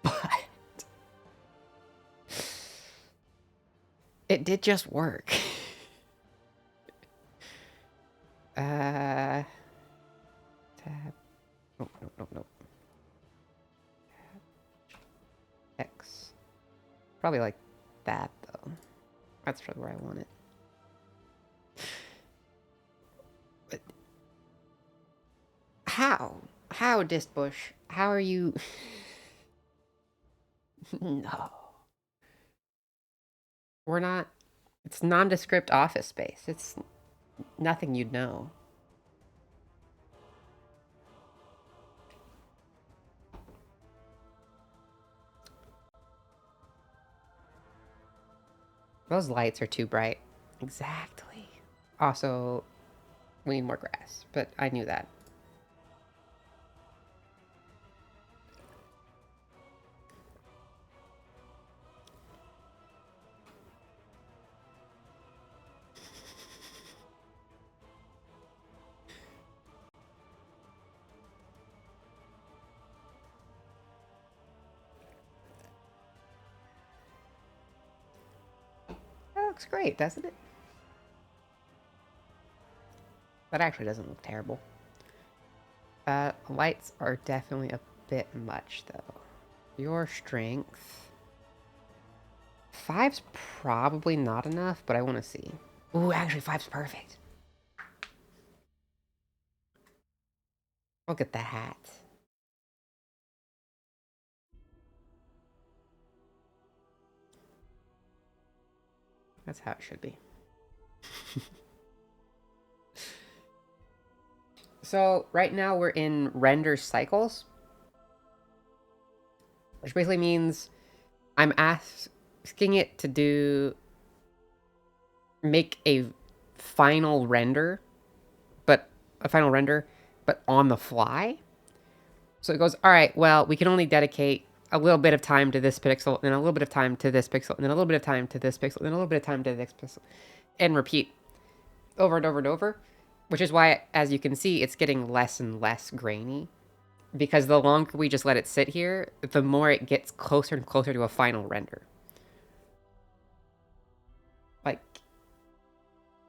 But it did just work. Tab. Oh, no. X. Probably like that, though. That's probably where I want it. But how? How, Distbush? How are you... No. We're not... It's nondescript office space. It's nothing you'd know. Those lights are too bright. Exactly. Also, we need more grass, but I knew that. That looks great, doesn't it? That actually doesn't look terrible. Lights are definitely a bit much, though. Your strength... 5's probably not enough, but I want to see. Ooh, actually, 5's perfect. Look at the hat. That's how it should be. So, right now we're in render cycles, which basically means I'm asking it to make a final render, but on the fly. So it goes, all right, well, we can only dedicate a little bit of time to this pixel, and a little bit of time to this pixel, and then a little bit of time to this pixel, and then a little bit of time to the next pixel, and repeat over and over and over, which is why, as you can see, it's getting less and less grainy, because the longer we just let it sit here, the more it gets closer and closer to a final render. Like,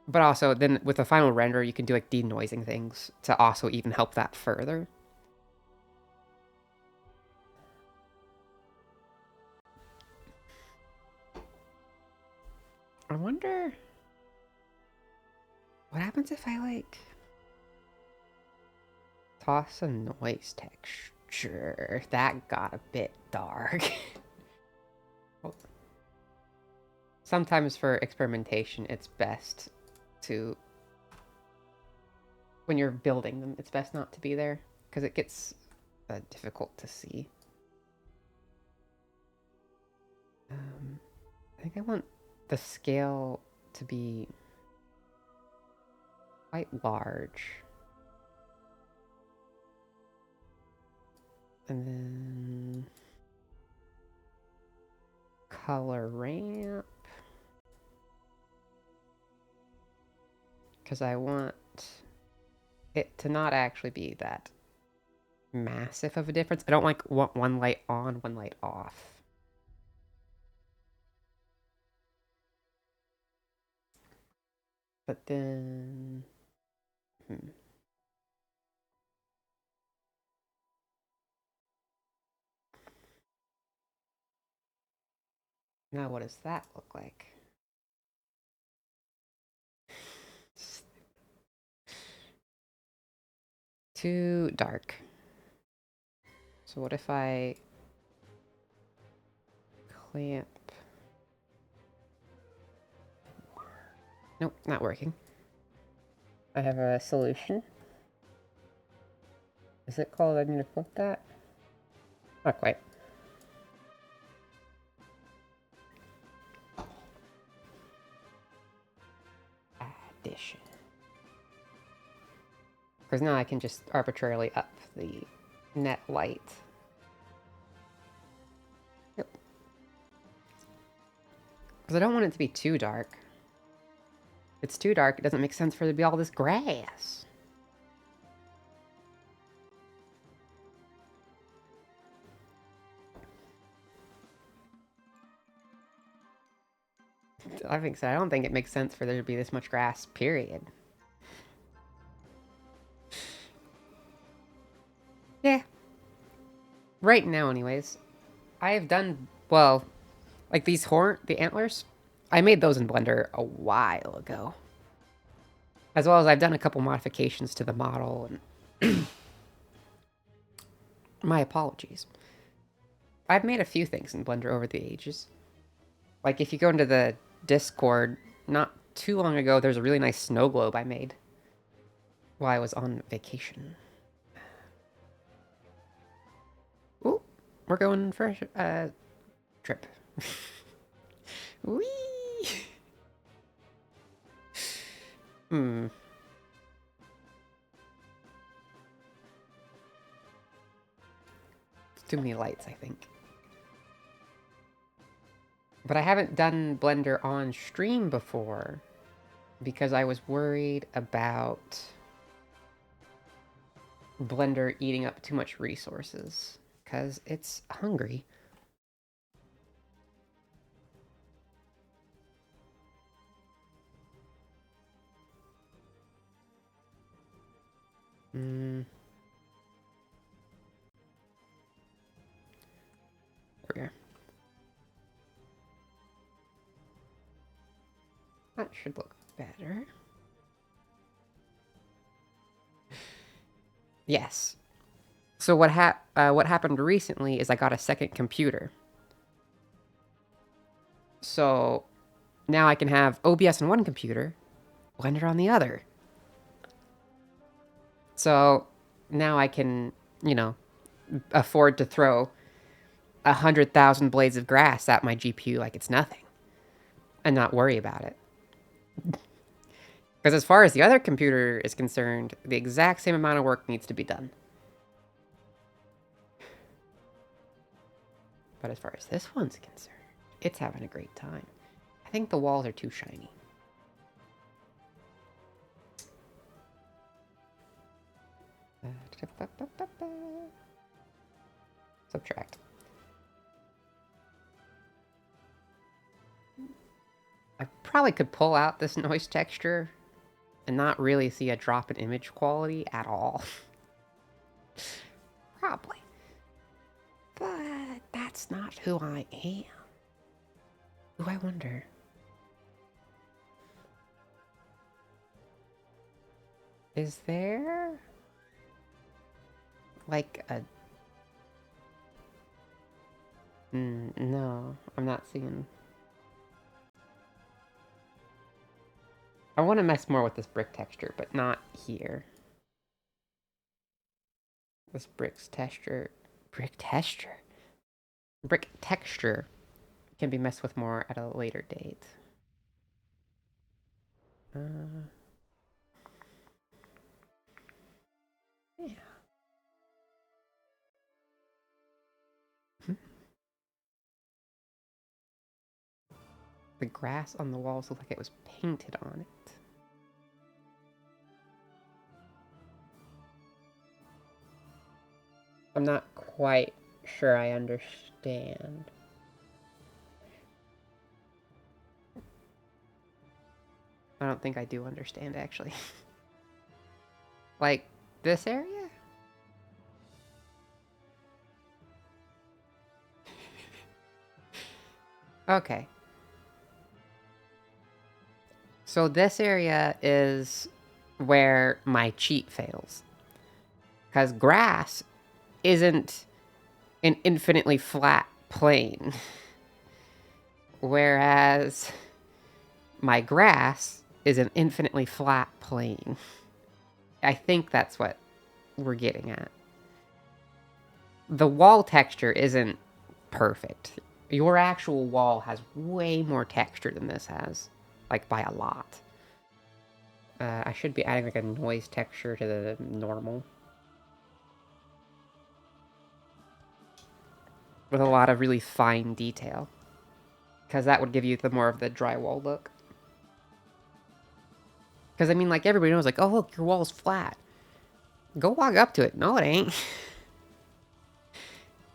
but also, then with a final render, you can do, like, denoising things to also even help that further. I wonder what happens if I, like, toss a noise texture. That got a bit dark. Sometimes for experimentation, it's best to... When you're building them, it's best not to be there, because it gets difficult to see. I think I want the scale to be quite large. And then... color ramp. Because I want it to not actually be that massive of a difference. I don't want one light on, one light off. But then... Now what does that look like? Too dark. So what if I clamp? Nope, not working. I have a solution. Is it called I need to flip that? Not quite. Addition. Because now I can just arbitrarily up the net light. Yep. Because I don't want it to be too dark. If it's too dark, it doesn't make sense for there to be all this grass. I think so. I don't think it makes sense for there to be this much grass, period. Yeah. Right now, anyways. I have done, well, like these the antlers, I made those in Blender a while ago. As well as I've done a couple modifications to the model, and my apologies. I've made a few things in Blender over the ages. Like if you go into the Discord, not too long ago, there's a really nice snow globe I made while I was on vacation. Ooh, we're going for a trip. Whee! It's too many lights, I think. But I haven't done Blender on stream before because I was worried about Blender eating up too much resources because it's hungry. There we go. That should look better. Yes. So what happened recently is I got a second computer. So now I can have OBS on one computer, Blender on the other. So now I can, you know, afford to throw 100,000 blades of grass at my GPU like it's nothing and not worry about it. Because as far as the other computer is concerned, the exact same amount of work needs to be done. But as far as this one's concerned, it's having a great time. I think the walls are too shiny. Subtract. I probably could pull out this noise texture and not really see a drop in image quality at all. Probably. But that's not who I am. Who I wonder. Is there like a... no, I'm not seeing... I want to mess more with this brick texture, but not here. This brick texture can be messed with more at a later date. Yeah. The grass on the walls looked like it was painted on it. I'm not quite sure I understand. I don't think I do understand, actually. Like, this area? Okay. So this area is where my cheat fails. Because grass isn't an infinitely flat plane. Whereas my grass is an infinitely flat plane. I think that's what we're getting at. The wall texture isn't perfect. Your actual wall has way more texture than this has. Like, by a lot. I should be adding, like, a noise texture to the normal. With a lot of really fine detail. Because that would give you the more of the drywall look. Because, I mean, like, everybody knows, like, oh, look, your wall's flat. Go walk up to it. No, it ain't.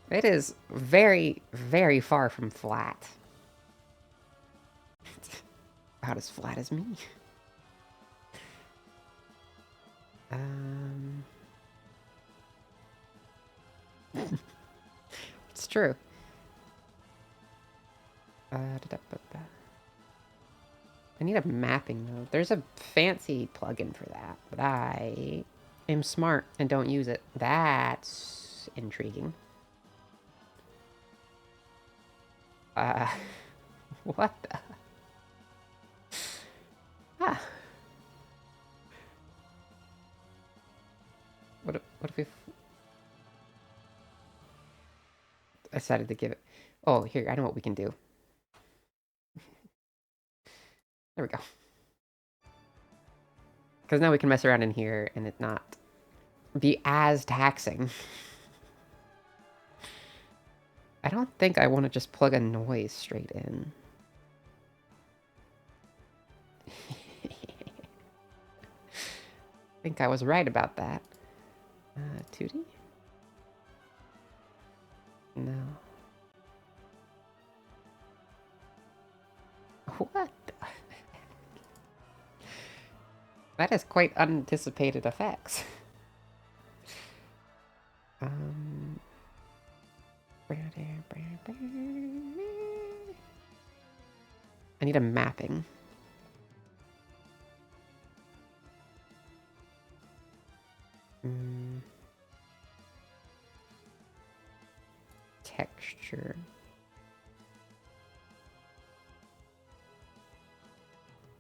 It is very, very far from flat. It's about as flat as me. It's true. I need a mapping though. There's a fancy plugin for that, but I am smart and don't use it. That's intriguing. What the? Ah. What if we... I decided to give it... Oh, here, I know what we can do. There we go. Because now we can mess around in here and it not be as taxing. I don't think I want to just plug a noise straight in. I think I was right about that. 2D? No. What? That is quite unanticipated effects. I need a mapping. Texture.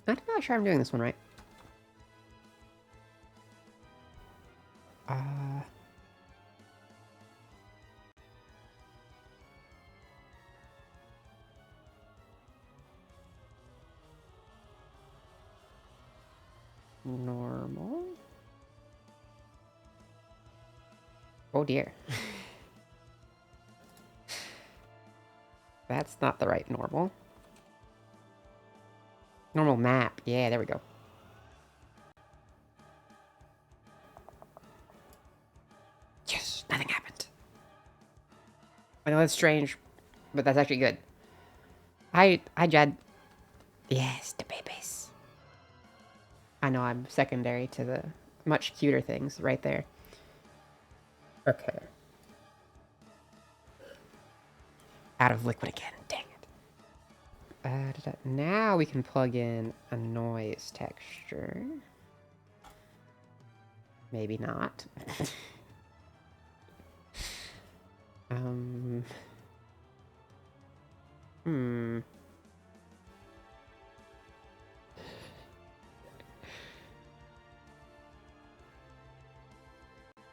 I'm not sure I'm doing this one right. Normal. Oh dear. That's not the right normal. Normal map. Yeah, there we go. Yes, nothing happened. I know that's strange, but that's actually good. Hi, Jed. Yes, the babies. I know I'm secondary to the much cuter things right there. Okay. Out of liquid again. Dang it. Now we can plug in a noise texture. Maybe not.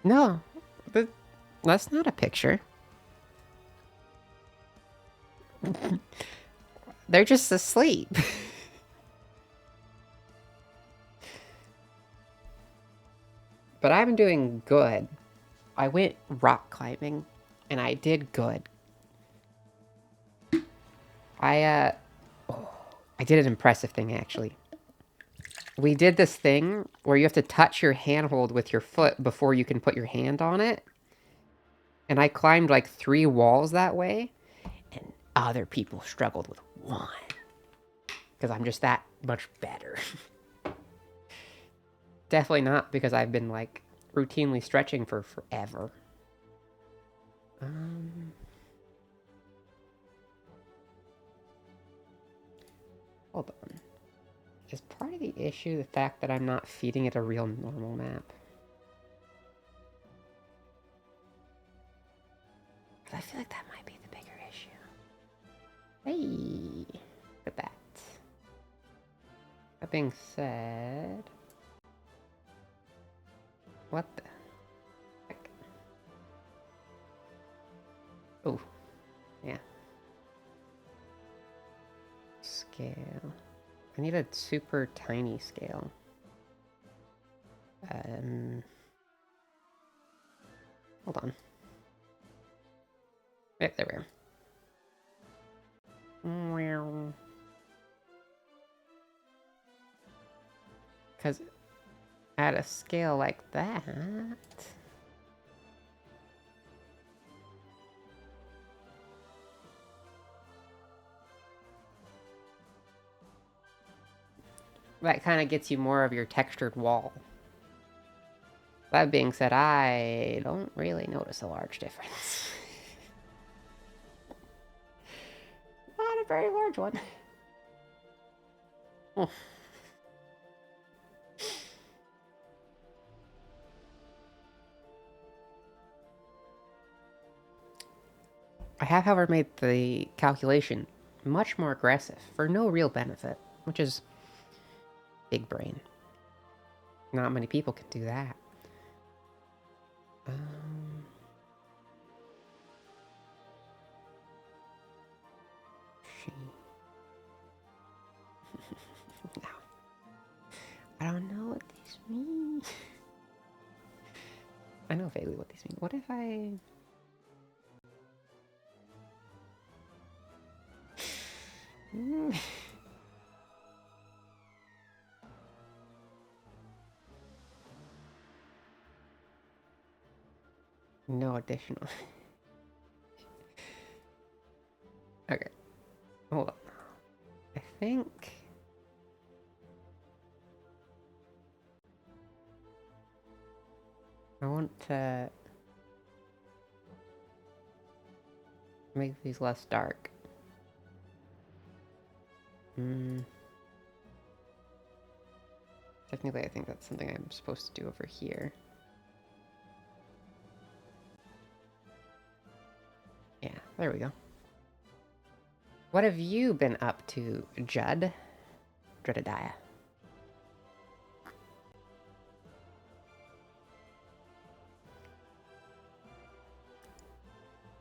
No, that's not a picture. They're just asleep. But I'm doing good. I went rock climbing, and I did good. I did an impressive thing, actually. We did this thing where you have to touch your handhold with your foot before you can put your hand on it. And I climbed like 3 walls that way, and other people struggled with 1. Because I'm just that much better. Definitely not because I've been like routinely stretching for forever. Hold on. Is part of the issue the fact that I'm not feeding it a real normal map? I feel like that might be the bigger issue. Hey, look at that. That being said, what the heck? Oh, yeah. Scale. I need a super tiny scale. Hold on. Yep, there we are. Because at a scale like that... that kind of gets you more of your textured wall. That being said, I don't really notice a large difference. Not a very large one. Oh. I have, however, made the calculation much more aggressive for no real benefit, which is big brain. Not many people can do that. No. I don't know what these mean. I know vaguely what these mean. What if I... No additional. Okay. Hold on. I think... I want to... make these less dark. Technically, I think that's something I'm supposed to do over here. Yeah, there we go. What have you been up to, Judd? Jedediah.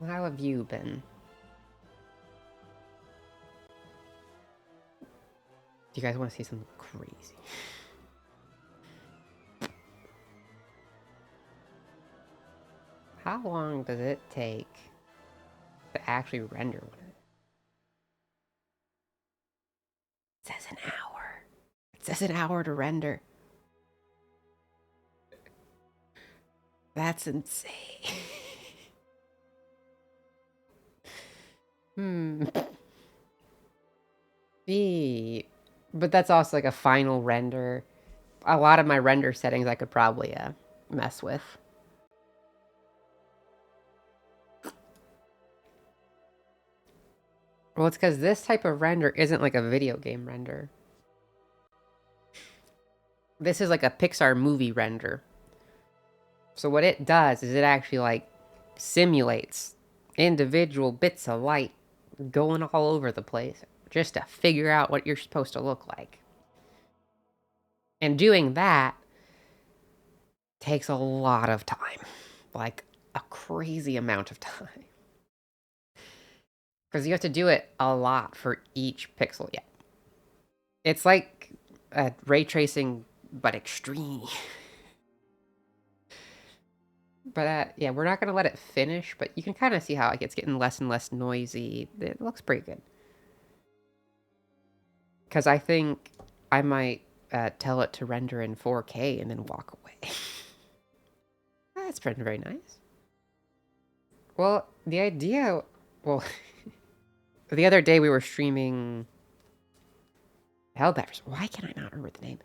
How have you been? Do you guys want to see something crazy? How long does it take to actually render one? It says an hour. It says an hour to render. That's insane. But that's also like a final render. A lot of my render settings I could probably mess with. Well, it's because this type of render isn't like a video game render. This is like a Pixar movie render. So what it does is it actually like simulates individual bits of light going all over the place just to figure out what you're supposed to look like. And doing that takes a lot of time. Like a crazy amount of time. Because you have to do it a lot for each pixel. Yeah. It's like ray tracing, but extreme. But yeah, we're not going to let it finish, but you can kind of see how it's getting less and less noisy. It looks pretty good. Because I think I might tell it to render in 4K and then walk away. That's pretty very nice. Well, the idea... Well, the other day we were streaming... Helldivers. Why can I not remember the name?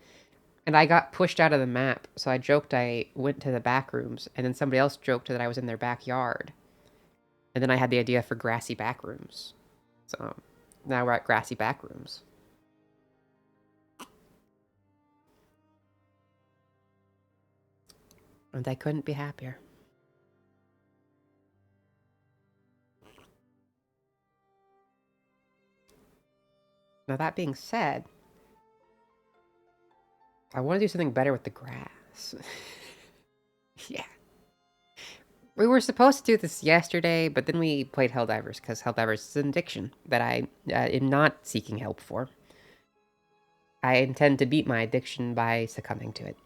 And I got pushed out of the map, so I joked I went to the back rooms, and then somebody else joked that I was in their backyard. And then I had the idea for Grassy Back Rooms. So now we're at Grassy Back Rooms. And I couldn't be happier. Now that being said, I want to do something better with the grass. Yeah. We were supposed to do this yesterday, but then we played Helldivers because Helldivers is an addiction that I am not seeking help for. I intend to beat my addiction by succumbing to it.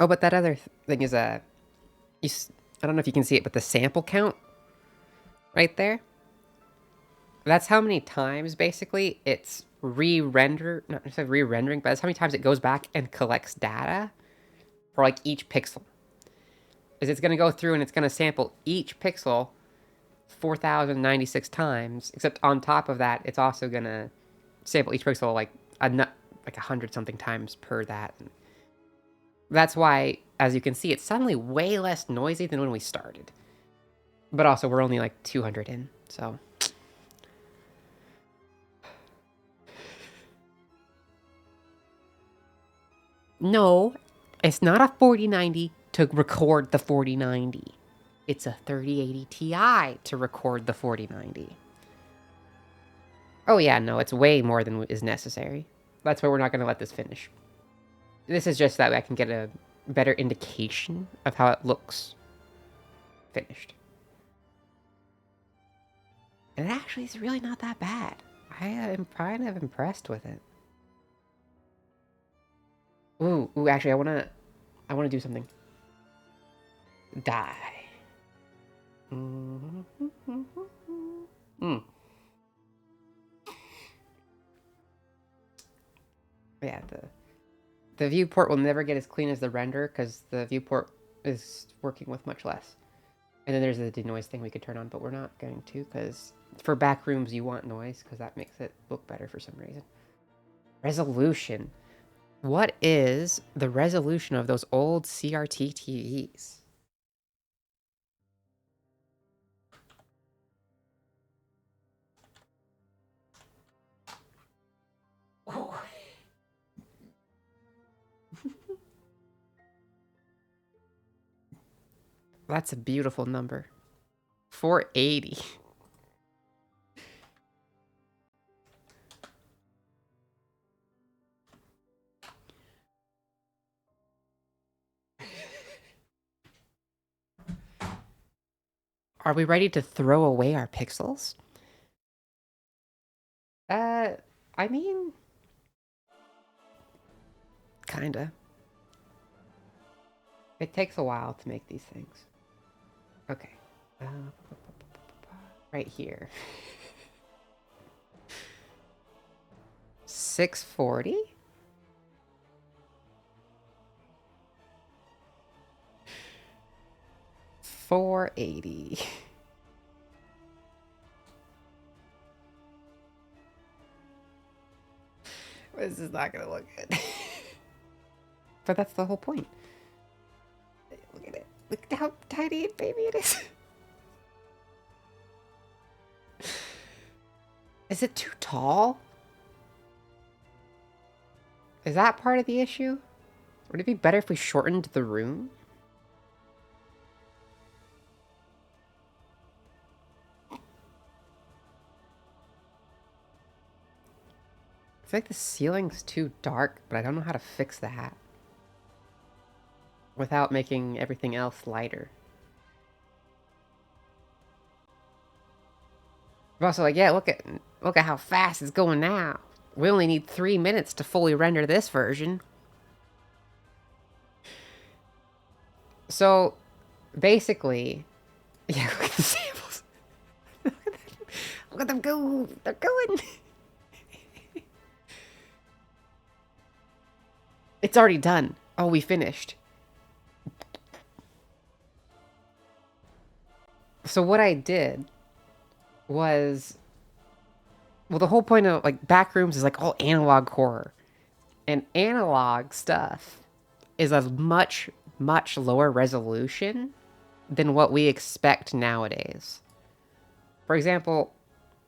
Oh, but that other thing is I don't know if you can see it, but the sample count right there. That's how many times basically it's not necessarily re-rendering, but that's how many times it goes back and collects data for like each pixel. Is it's going to go through and it's going to sample each pixel 4,096 times, except on top of that, it's also going to sample each pixel like 100 something times per that. That's why, as you can see, it's suddenly way less noisy than when we started. But also, we're only like 200 in, so... No, it's not a 4090 to record the 4090. It's a 3080 Ti to record the 4090. Oh yeah, no, it's way more than is necessary. That's why we're not going to let this finish. This is just that I can get a better indication of how it looks finished. And it actually is really not that bad. I am kind of impressed with it. Ooh, actually, I wanna do something. Die. Yeah, the viewport will never get as clean as the render because the viewport is working with much less. And then there's the denoise thing we could turn on, but we're not going to because for back rooms you want noise because that makes it look better for some reason. Resolution. What is the resolution of those old CRT TVs? Oh. That's a beautiful number. 480. Are we ready to throw away our pixels? I mean... Kinda. It takes a while to make these things. Okay. Right here. 640? $480. This is not gonna look good. But that's the whole point. Look at it. Look at how tiny and baby it is. Is it too tall? Is that part of the issue? Would it be better if we shortened the room? I feel like the ceiling's too dark, but I don't know how to fix that without making everything else lighter. But also, like, yeah, look at how fast it's going now. We only need 3 minutes to fully render this version. So, basically, yeah, look at the samples. Look at them go. They're going. It's already done. Oh, we finished. So what I did was... Well, the whole point of, like, Backrooms is, like, all analog horror. And analog stuff is a much, much lower resolution than what we expect nowadays. For example,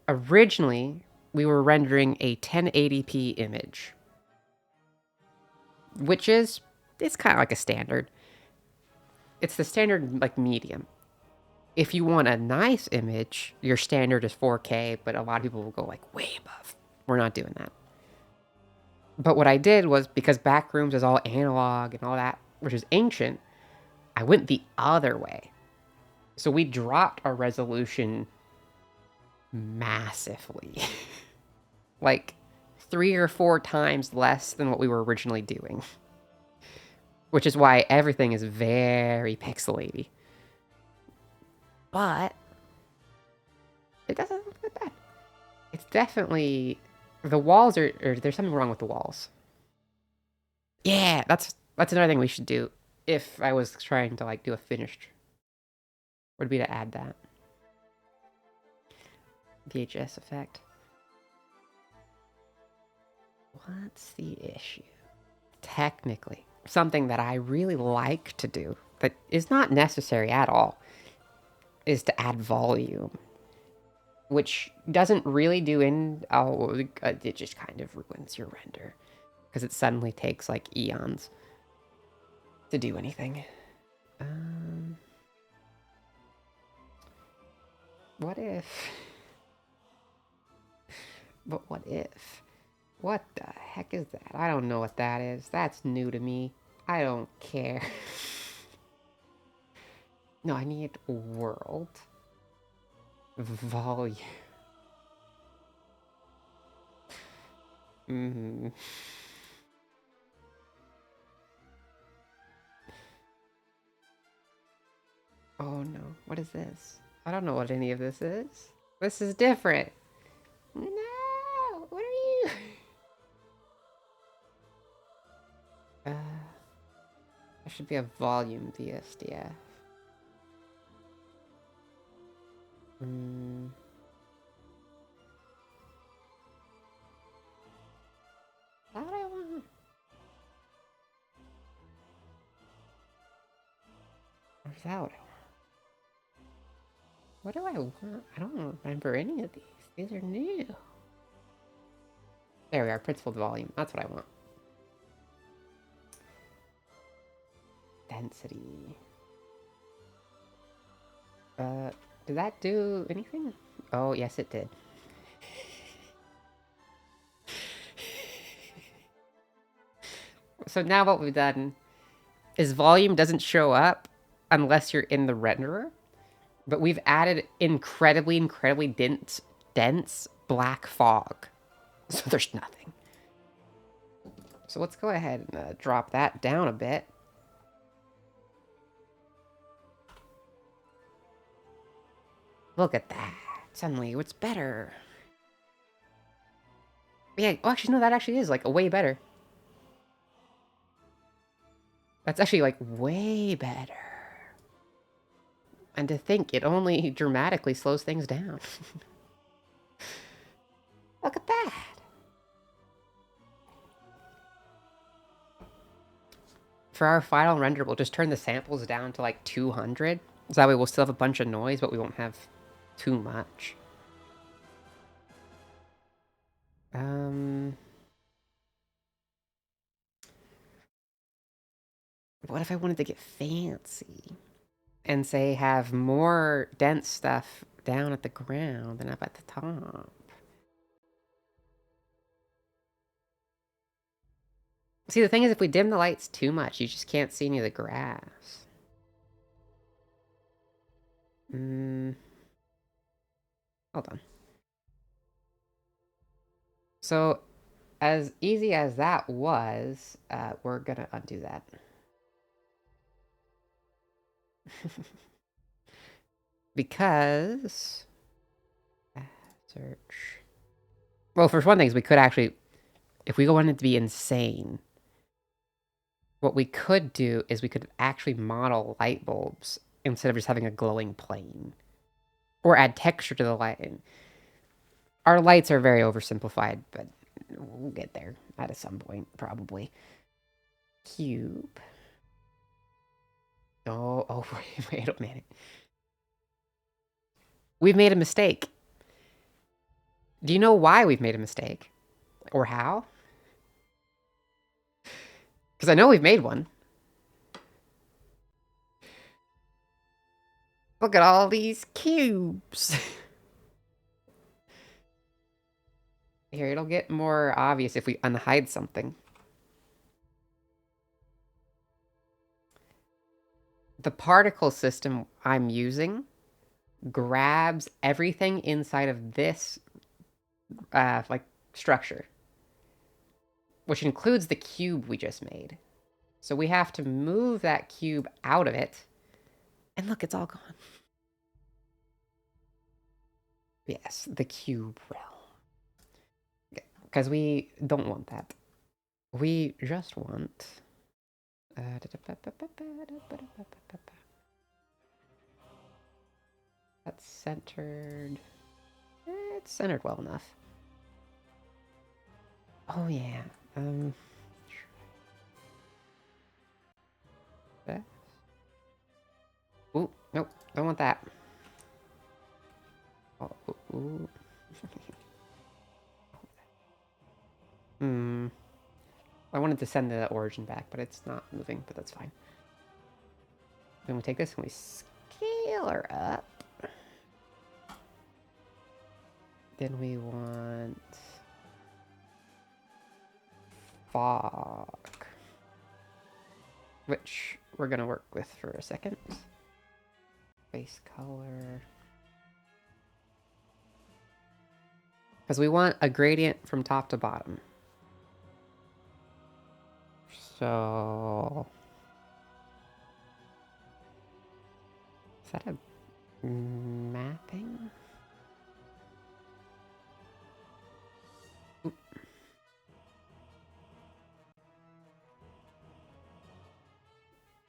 originally, we were rendering a 1080p image. which is, it's kind of like a standard. It's the standard, like, medium. If you want a nice image, your standard is 4K, but a lot of people will go, like, way above. We're not doing that. But what I did was, because Backrooms is all analog and all that, which is ancient, I went the other way. So we dropped our resolution massively. Like 3 or 4 times less than what we were originally doing. Which is why everything is very pixelaty. But it doesn't look that bad. It's definitely... The walls are... there's something wrong with the walls. Yeah, that's another thing we should do. If I was trying to, like, do a finished... would be to add that. VHS effect. What's the issue? Technically, something that I really like to do, but is not necessary at all, is to add volume. Which doesn't really do it just kind of ruins your render. Because it suddenly takes, like, eons to do anything. What if... But what if... What the heck is that? I don't know what that is. That's new to me. I don't care. No, I need world. Volume. Oh no, what is this? I don't know what any of this is. This is different. No, what are you? There should be a volume VSDF. How do I want? Or is that what I want? What do I want? I don't remember any of these. These are new. There we are, principled volume. That's what I want. Density. Did that do anything? Oh, yes, it did. So now what we've done is volume doesn't show up unless you're in the renderer, but we've added incredibly dense black fog. So there's nothing. So let's go ahead and drop that down a bit. Look at that. Suddenly, it's better. Yeah, oh, actually, no, that actually is, like, way better. That's actually, like, way better. And to think, it only dramatically slows things down. Look at that. For our final render, we'll just turn the samples down to, like, 200. So that way we'll still have a bunch of noise, but we won't have too much. What if I wanted to get fancy? And say have more dense stuff down at the ground than up at the top. See, the thing is, if we dim the lights too much, you just can't see any of the grass. Hold on. So, as easy as that was, we're gonna undo that. Because... search... Well, for one thing, we could actually... If we wanted to be insane, what we could do is we could actually model light bulbs instead of just having a glowing plane. Or add texture to the lighting. Our lights are very oversimplified, but we'll get there at some point, probably. Cube. Oh, wait a minute. We've made a mistake. Do you know why we've made a mistake? Or how? Because I know we've made one. Look at all these cubes. Here, it'll get more obvious if we unhide something. The particle system I'm using grabs everything inside of this, like, structure. Which includes the cube we just made. So we have to move that cube out of it. And look, it's all gone. Yes, the cube realm. Because we don't want that. We just want... That's centered. It's centered well enough. Oh yeah. Ooh, nope, don't want that. Oh, ooh. I wanted to send the origin back, but it's not moving, but that's fine. Then we take this and we scale her up. Then we want fog, which we're gonna work with for a second. Base color. Because we want a gradient from top to bottom. So... Is that a mapping? Oop.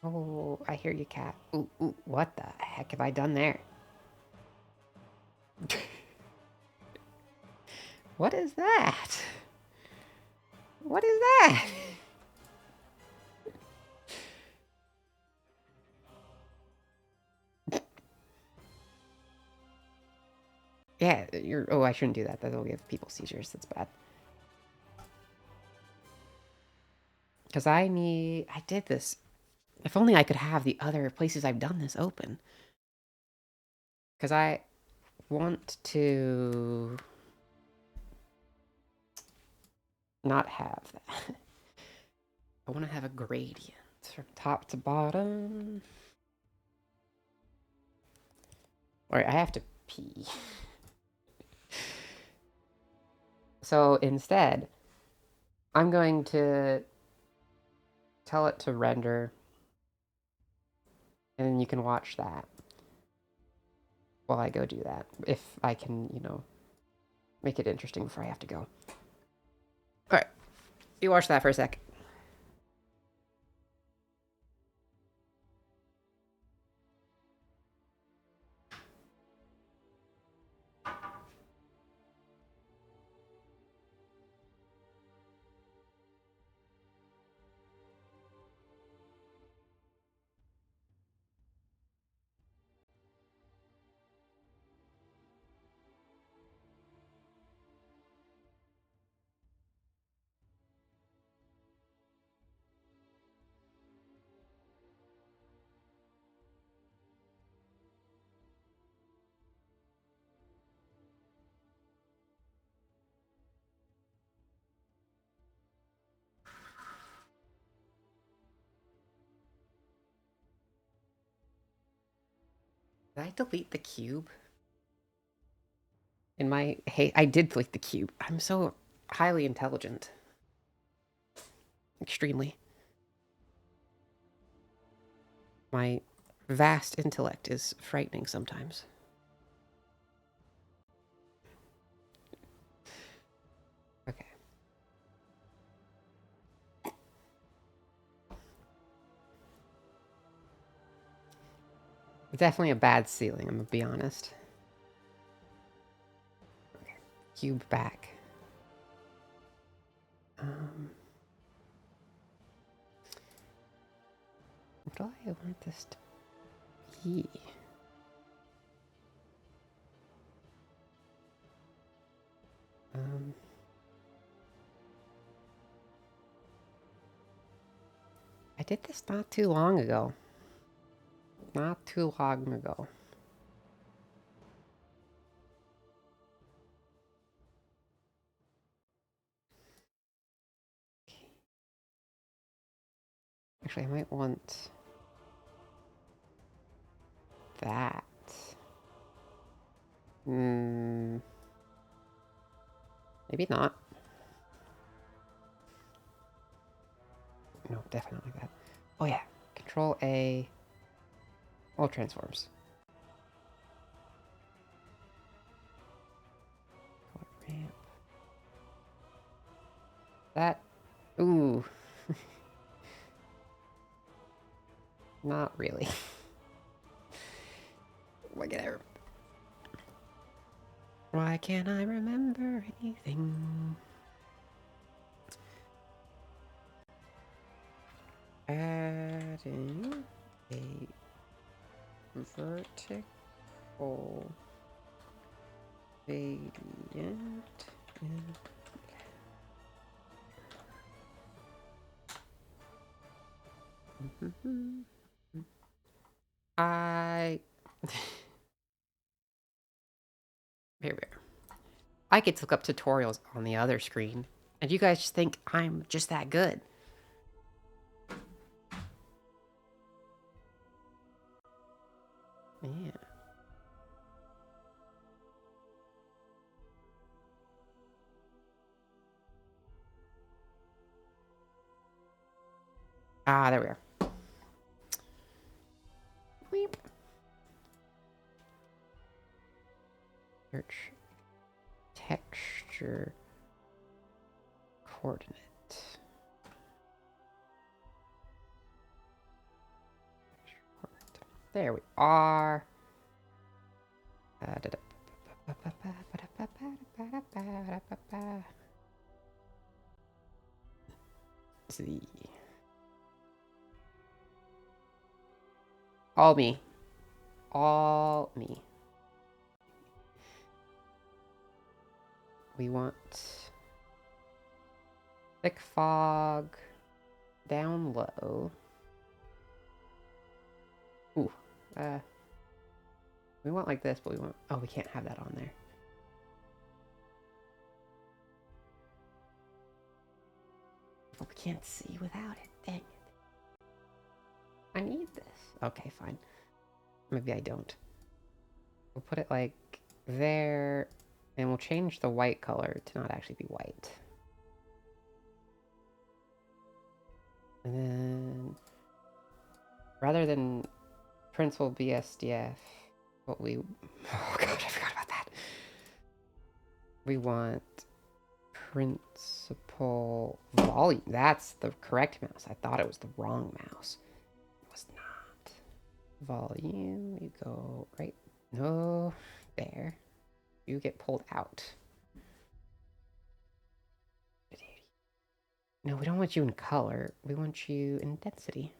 Oh, I hear you, cat. Ooh, ooh, what the heck have I done there? What is that? What is that? Yeah, you're... Oh, I shouldn't do that. That'll give people seizures. That's bad. Because I did this. If only I could have the other places I've done this open. Because I want to... not have that. I want to have a gradient from top to bottom. Alright, I have to pee. So instead, I'm going to tell it to render, and then you can watch that while I go do that. If I can, you know, make it interesting before I have to go. Alright, you watch that for a sec. Did I delete the cube? In my... Hey, I did delete the cube. I'm so highly intelligent. Extremely. My vast intellect is frightening sometimes. Okay. Definitely a bad ceiling, I'm gonna be honest. Okay. Cube back. What do I want this to be? did this not too long ago. Not too long ago. Actually, I might want that. Maybe not. No, definitely that. Oh yeah, Control A. All transforms. Ramp. That. Ooh. Not really. Why can't I remember anything? Adding a vertical gradient in Here we are. I get to look up tutorials on the other screen, and you guys just think I'm just that good. Yeah. Ah, there we are. Weep. Search texture coordinate. There we are. See. All me. All me. We want thick fog down low. Ooh. We want like this, but we want... Oh, we can't have that on there. Oh, we can't see without it. Dang it. I need this. Okay, fine. Maybe I don't. We'll put it like there, and we'll change the white color to not actually be white. And then, rather than principal BSDF, what we... Oh god, I forgot about that. We want principal volume. That's the correct mouse. I thought it was the wrong mouse. It was not. Volume, you go right. No, there. You get pulled out. No, we don't want you in color. We want you in density.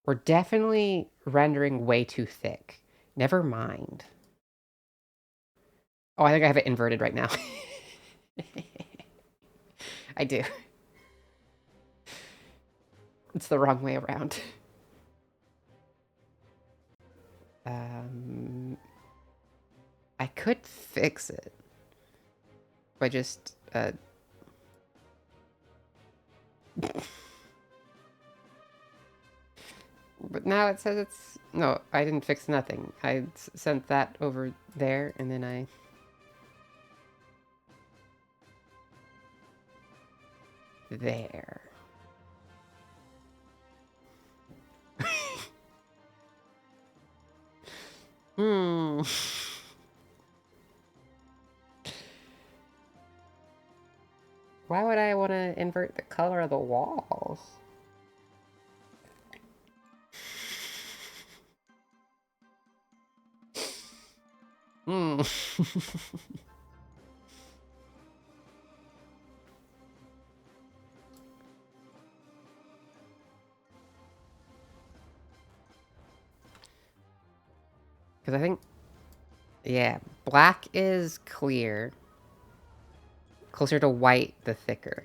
We're definitely rendering way too thick. Never mind. Oh, I think I have it inverted right now. I do. It's the wrong way around. I could fix it by just but now it says it's... No, I didn't fix nothing. I sent that over there, and then I... There. Why would I want to invert the color of the walls? Because I think Yeah, black is clear. Closer to white, the thicker.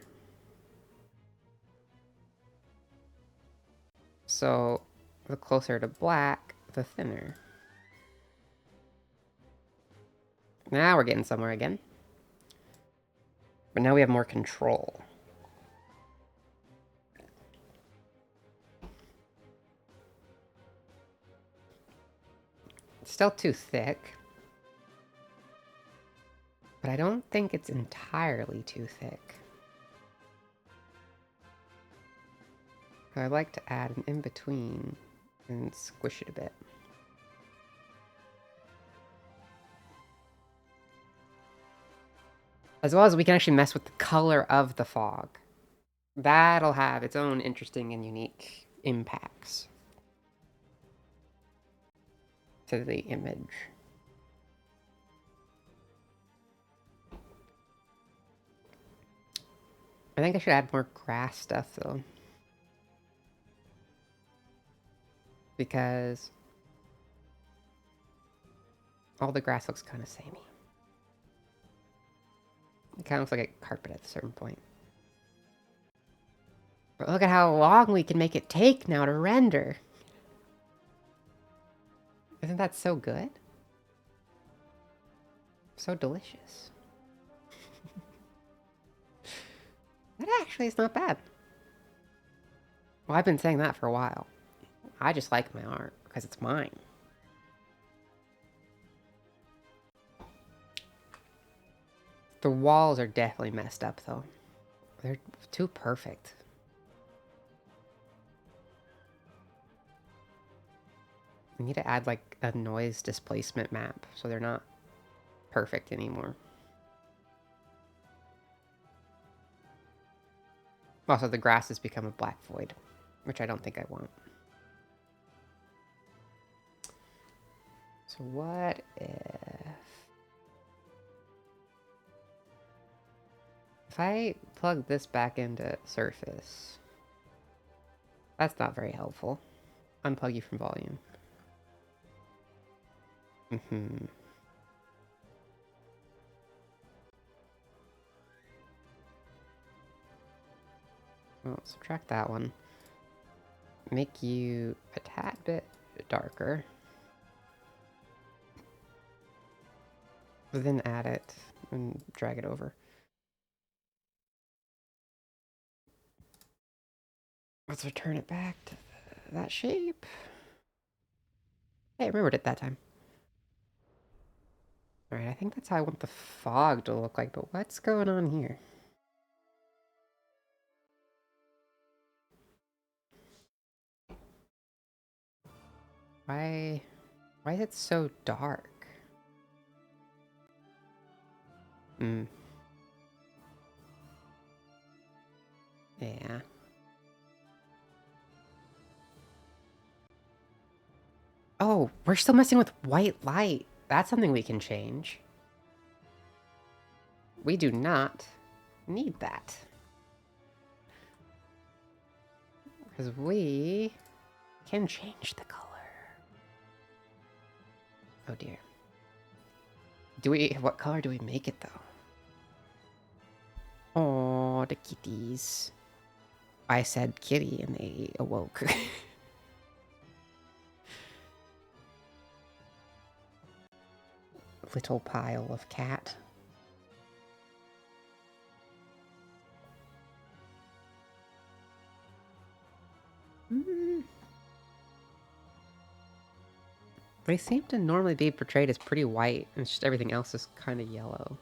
So, the closer to black, the thinner. Now we're getting somewhere again. But now we have more control. It's still too thick. But I don't think it's entirely too thick. I'd like to add an in-between and squish it a bit. As well as we can actually mess with the color of the fog. That'll have its own interesting and unique impacts to the image. I think I should add more grass stuff though. Because all the grass looks kind of samey. It kind of looks like a carpet at a certain point. But look at how long we can make it take now to render. Isn't that so good? So delicious. That actually is not bad. Well, I've been saying that for a while. I just like my art because it's mine. The walls are definitely messed up though. They're too perfect. We need to add like a noise displacement map so they're not perfect anymore. Also, the grass has become a black void, which I don't think I want. So what if I plug this back into surface? That's not very helpful. Unplug you from volume. Well, subtract that one. Make you a tad bit darker. Then add it and drag it over. Let's return it back to that shape. Hey, I remembered it that time. Alright, I think that's how I want the fog to look like, but what's going on here? Why is it so dark? Yeah. Oh, we're still messing with white light. That's something we can change. We do not need that. Because we can change the color. Oh dear. What color do we make it though? Oh, the kitties. I said kitty and they awoke. Little pile of cat. They seem to normally be portrayed as pretty white, and just everything else is kind of yellow.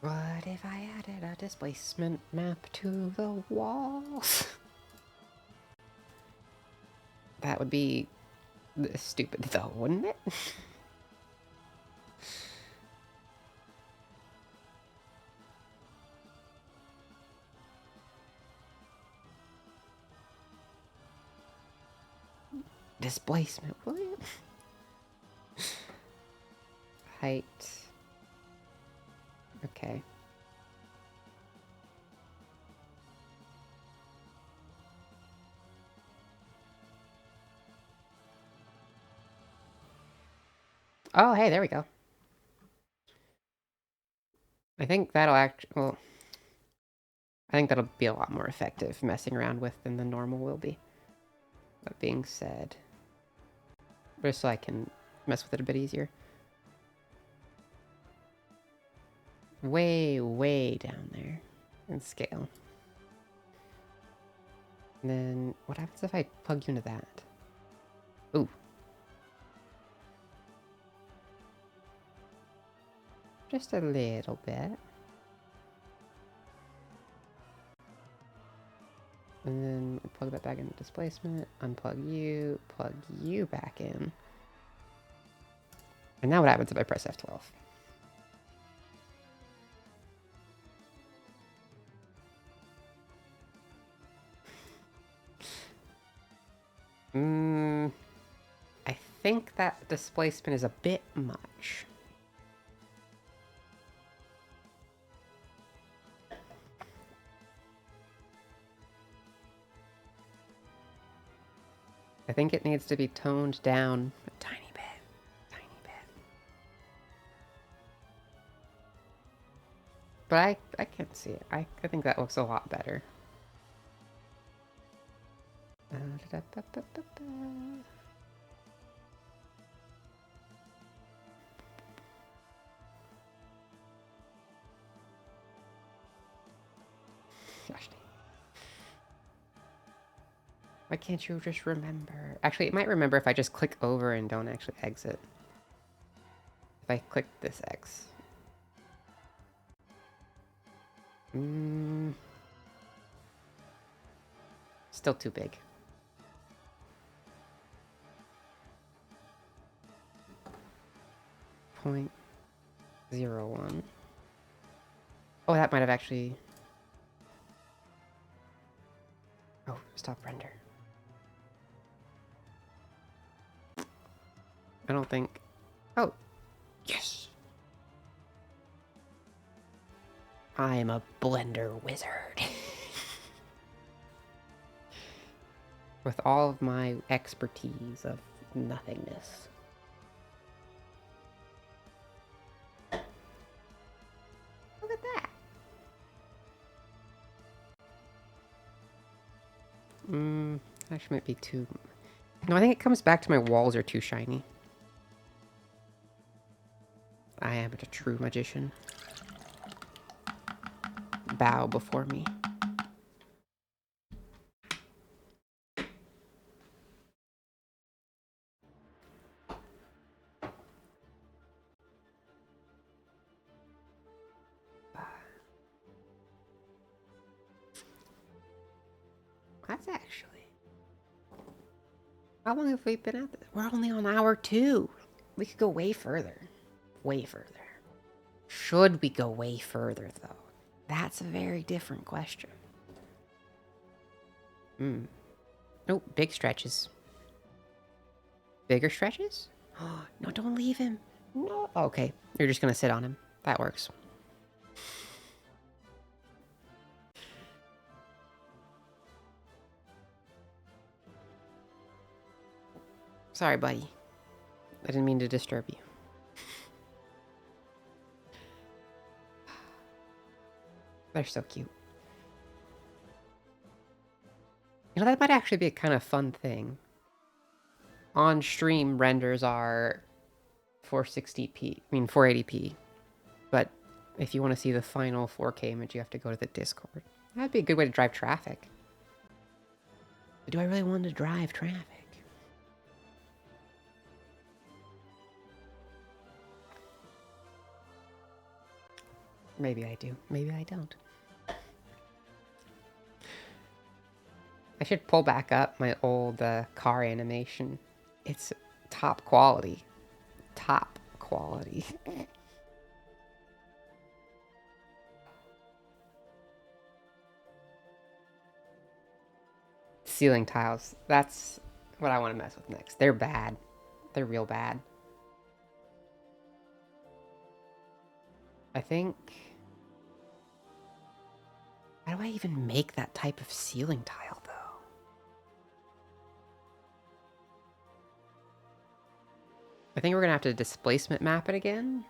What if I added a displacement map to the walls? That would be stupid though, wouldn't it? Displacement, what? Height. Okay. Oh, hey, there we go. I think that'll well, I think that'll be a lot more effective messing around with than the normal will be. That being said, just so I can mess with it a bit easier. Way, way down there in scale. And then what happens if I plug you into that? Ooh. Just a little bit. And then plug that back into displacement, unplug you, plug you back in. And now what happens if I press F12? I think that displacement is a bit much. I think it needs to be toned down a tiny bit. Tiny bit. But I can't see it. I think that looks a lot better. Gosh dang. Why can't you just remember? Actually, it might remember if I just click over and don't actually exit. If I click this X. Still too big. .01. Oh, that might have actually... Oh, stop render. I don't think... Oh, yes! I am a blender wizard. With all of my expertise of nothingness. Look at that! Actually might be too... No, I think it comes back to my walls are too shiny. I am a true magician. Bow before me. That's actually... How long have we been at this? We're only on hour 2. We could go way further. Way further. Should we go way further, though? That's a very different question. Oh, big stretches. Bigger stretches? Oh, no, don't leave him. No. Okay, you're just gonna sit on him. That works. Sorry, buddy. I didn't mean to disturb you. They're so cute. You know, that might actually be a kind of fun thing. On stream, renders are 480p. But if you want to see the final 4K image, you have to go to the Discord. That'd be a good way to drive traffic. But do I really want to drive traffic? Maybe I do. Maybe I don't. I should pull back up my old car animation. It's top quality. Top quality. Ceiling tiles. That's what I want to mess with next. They're bad. They're real bad. I think... How do I even make that type of ceiling tile, though? I think we're going to have to displacement map it again.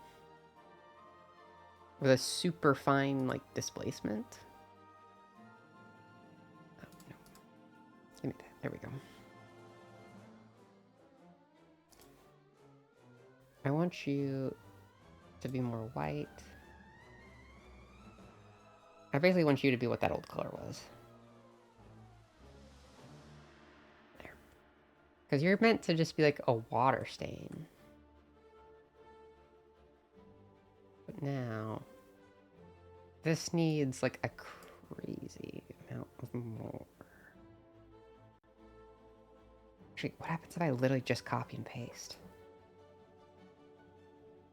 With a super fine, like, displacement. Oh, no. Give me that. There we go. I want you to be more white. I basically want you to be what that old color was. There. Because you're meant to just be like a water stain. But now... This needs like a crazy amount of more. Actually, what happens if I literally just copy and paste?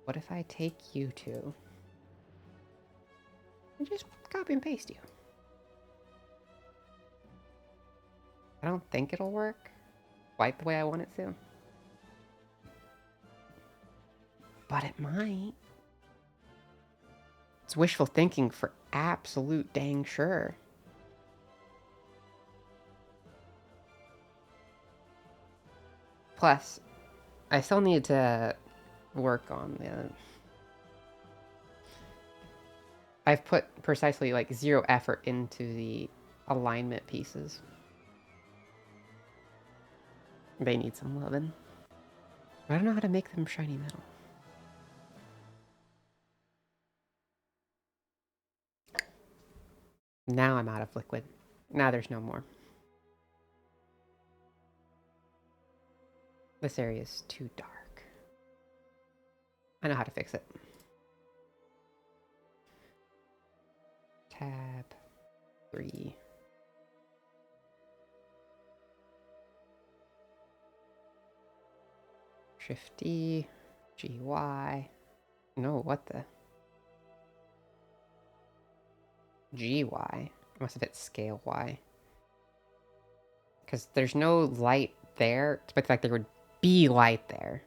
What if I take you two and just copy and paste you? I don't think it'll work quite the way I want it to. But it might. It's wishful thinking for absolute dang sure. Plus, I still need to work on the... I've put precisely like 0 effort into the alignment pieces. They need some loving. I don't know how to make them shiny metal. Now I'm out of liquid. Now there's no more. This area is too dark. I know how to fix it. Tab 3. Shift D, GY. No, what the? GY. I must have hit scale Y. Because there's no light there, despite the fact there would be light there.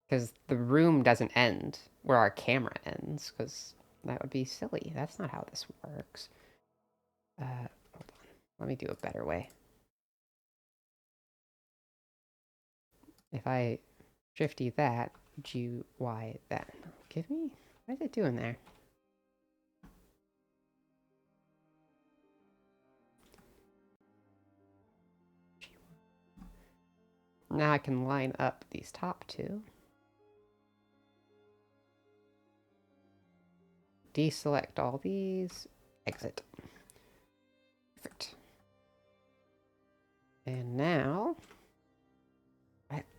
Because the room doesn't end where our camera ends, because that would be silly. That's not how this works. Hold on. Let me do a better way. If I shifty that, GY that. Give me... What is it doing there? Now I can line up these top two. Deselect all these. Exit. Perfect. And now...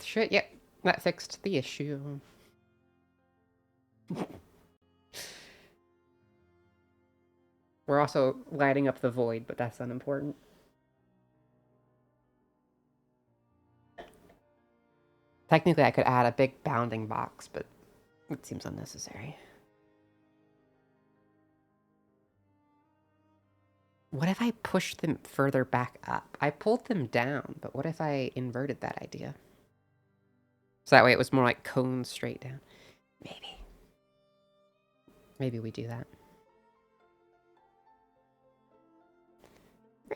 Shit, yep. That fixed the issue. We're also lighting up the void, but that's unimportant. Technically, I could add a big bounding box, but it seems unnecessary. What if I pushed them further back up? I pulled them down, but what if I inverted that idea? So that way it was more like cones straight down. Maybe. Maybe we do that.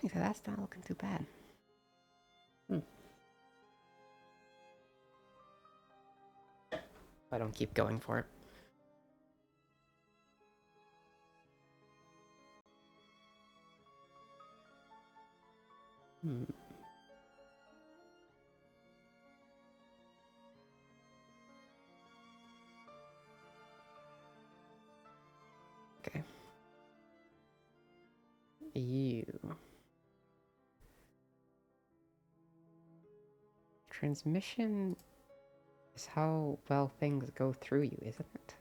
So that's not looking too bad. I don't keep going for it. Okay. You. Transmission is how well things go through you, isn't it?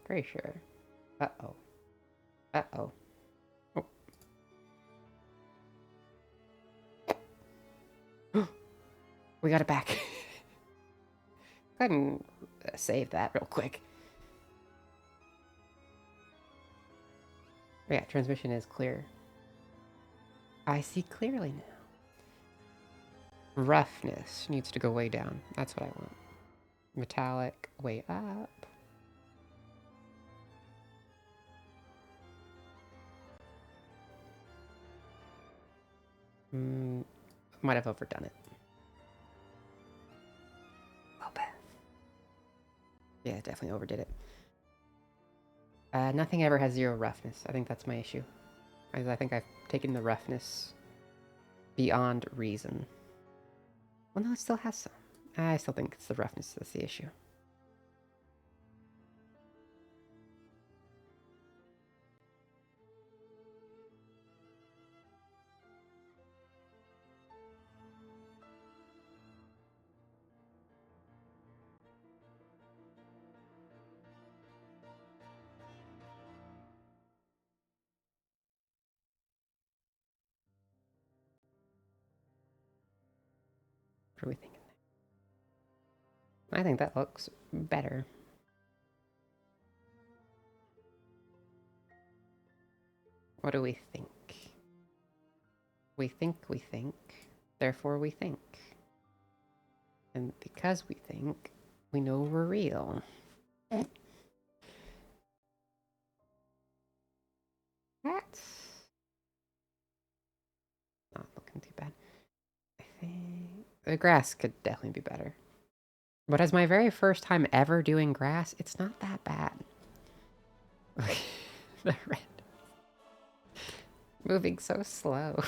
Very sure. Uh-oh. Uh-oh. Oh. We got it back. Go ahead and save that real quick. Yeah, transmission is clear. I see clearly now. Roughness needs to go way down. That's what I want. Metallic, way up. Might have overdone it. A little bit. Yeah, definitely overdid it. Nothing ever has 0 roughness. I think that's my issue. I think I've taken the roughness beyond reason. Well, no, it still has some. I still think it's the roughness that's the issue. What are we thinking? I think that looks better. What do we think? We think, therefore we think. And because we think, we know we're real. That's not looking too bad. I think the grass could definitely be better. But as my very first time ever doing grass, it's not that bad. The red. Moving so slow.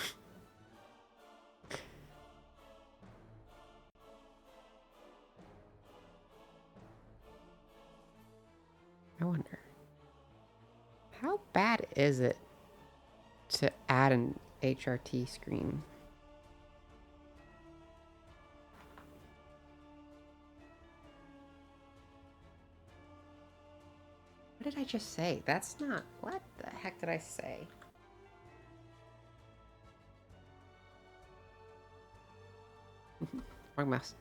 I wonder, how bad is it to add an HRT screen? What did I just say? That's not... What the heck did I say? Wrong mouse.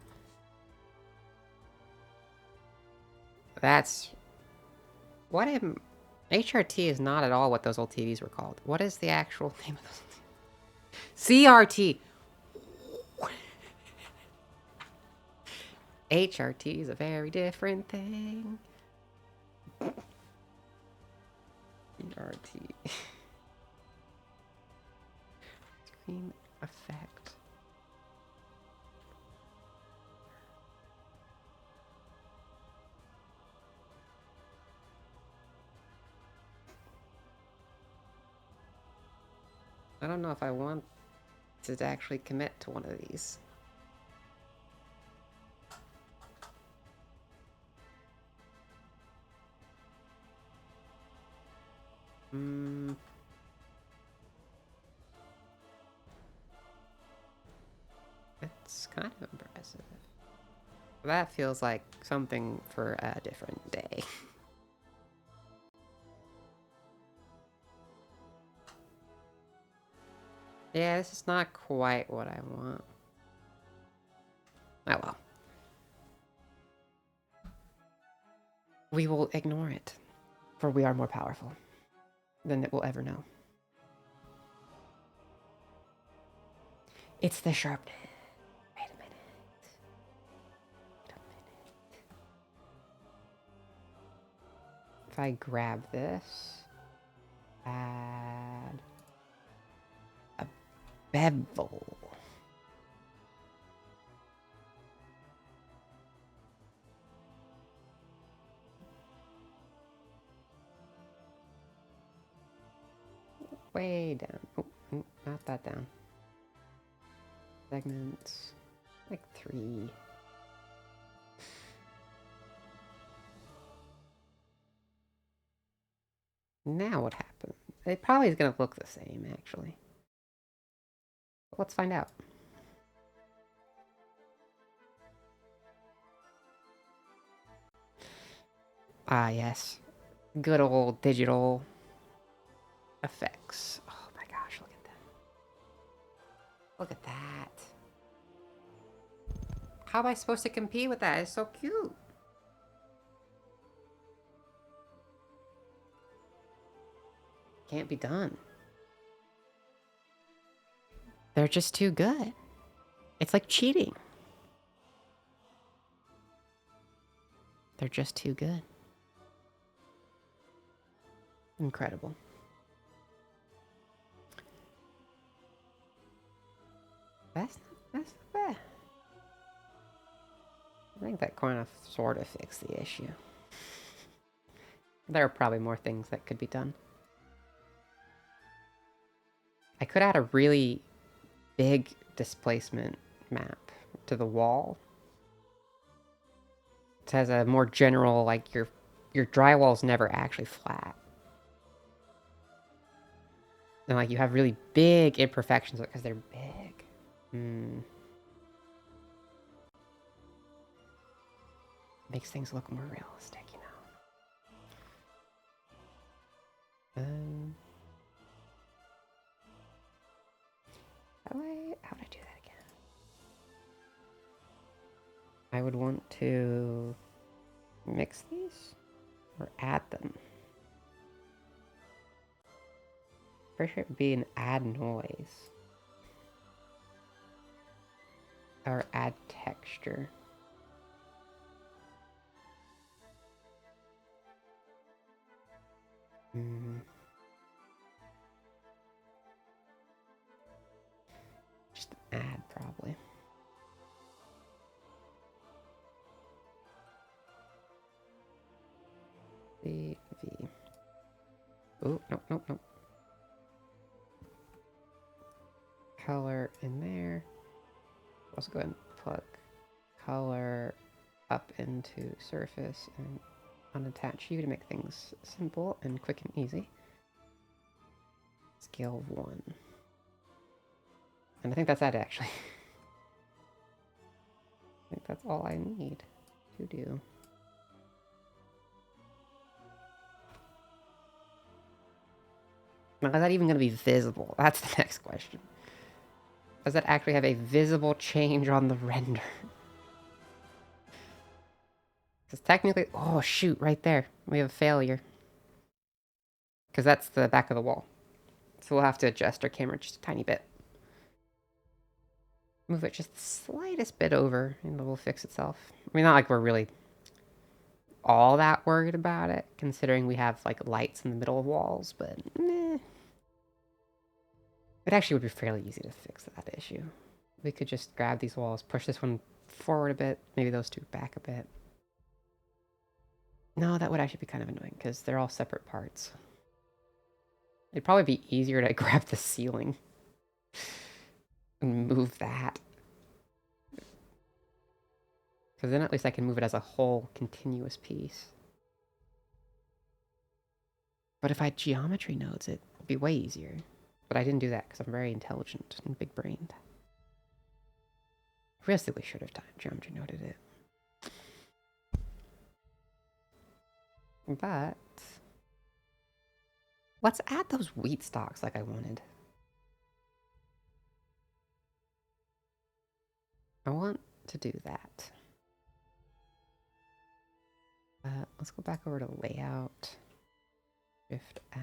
That's... What am... HRT is not at all what those old TVs were called. What is the actual name of those? CRT! HRT is a very different thing. CRT. Screen effect. I don't know if I want to actually commit to one of these. It's kind of impressive. That feels like something for a different day. Yeah, this is not quite what I want. Oh well. We will ignore it, for we are more powerful than it will ever know. It's the sharpness. Wait a minute. If I grab this, add a bevel. Way down. Oh, not that down. Segments, like 3. Now what happened? It probably is going to look the same, actually. But let's find out. Ah, yes. Good old digital effects. Oh my gosh, look at that. Look at that. How am I supposed to compete with that? It's so cute. can't be done. They're just too good. It's like cheating. They're just too good. Incredible. That's not bad. I think that kind of sort of fixed the issue. There are probably more things that could be done. I could add a really big displacement map to the wall. It has a more general, like, your drywall's never actually flat. And, like, you have really big imperfections because they're big. Makes things look more realistic, you know. How would I do that again? I would want to mix these or add them. Pretty sure it would be an add noise. Or add texture. Just add, probably. V. Oh, nope. Color in there. Also go ahead and plug color up into surface and unattach you to make things simple and quick and easy. Scale of 1. And I think that's that, actually. I think that's all I need to do. Now, is that even going to be visible? That's the next question. Does that actually have a visible change on the render? Because technically... Oh, shoot, right there. We have a failure. Because that's the back of the wall. So we'll have to adjust our camera just a tiny bit. Move it just the slightest bit over, and it will fix itself. I mean, not like we're really all that worried about it, considering we have, like, lights in the middle of walls, but meh. It actually would be fairly easy to fix that issue. We could just grab these walls, push this one forward a bit, maybe those two back a bit. No, that would actually be kind of annoying, because they're all separate parts. It'd probably be easier to grab the ceiling and move that. Because then at least I can move it as a whole continuous piece. But if I had geometry nodes, it'd be way easier. But I didn't do that because I'm very intelligent and big-brained. Realistically, should have geometry noded it. But let's add those wheat stalks like I wanted. I want to do that. Let's go back over to layout. Shift add.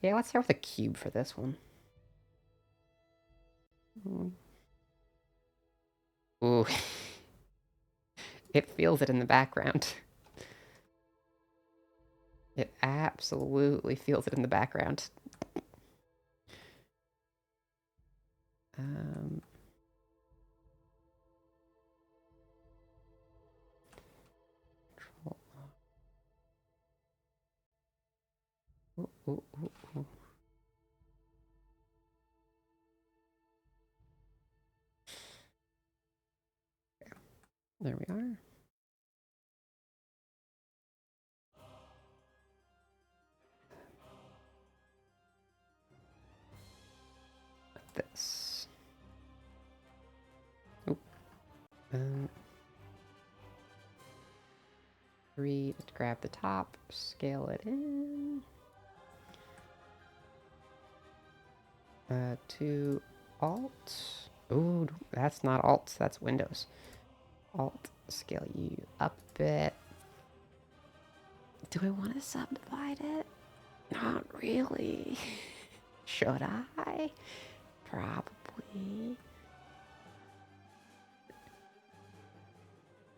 Yeah, let's start with a cube for this one. Ooh. It feels it in the background. It absolutely feels it in the background. Ooh. There we are. Like this. Oh. 3, let's grab the top, scale it in. 2, Alt. Ooh, that's not Alt, that's Windows. Alt, scale you up a bit. Do I want to subdivide it? Not really. Should I? Probably.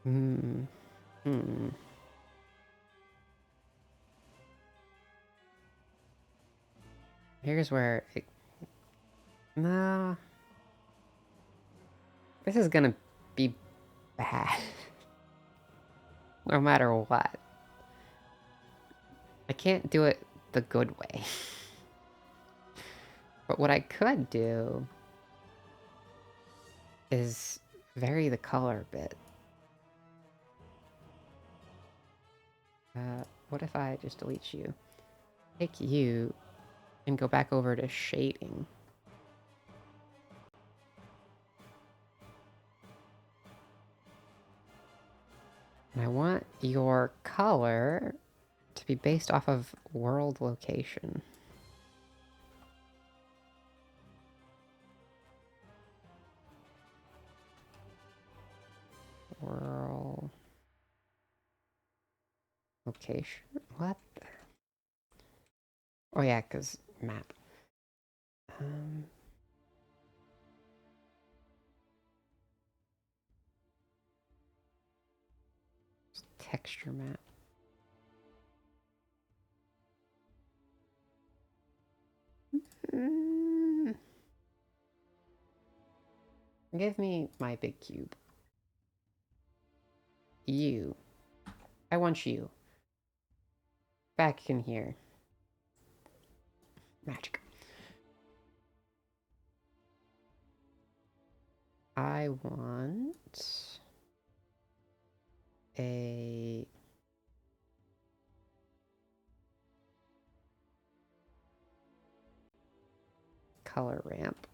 Hmm. Here's where it... No. This is gonna be bad. No matter what. I can't do it the good way. But what I could do is vary the color a bit. What if I just delete you? Take you and go back over to shading. And I want your color to be based off of world location. World location? What? Oh yeah, because map. Texture map. Give me my big cube. You. I want you. Back in here. Magic. I want a color ramp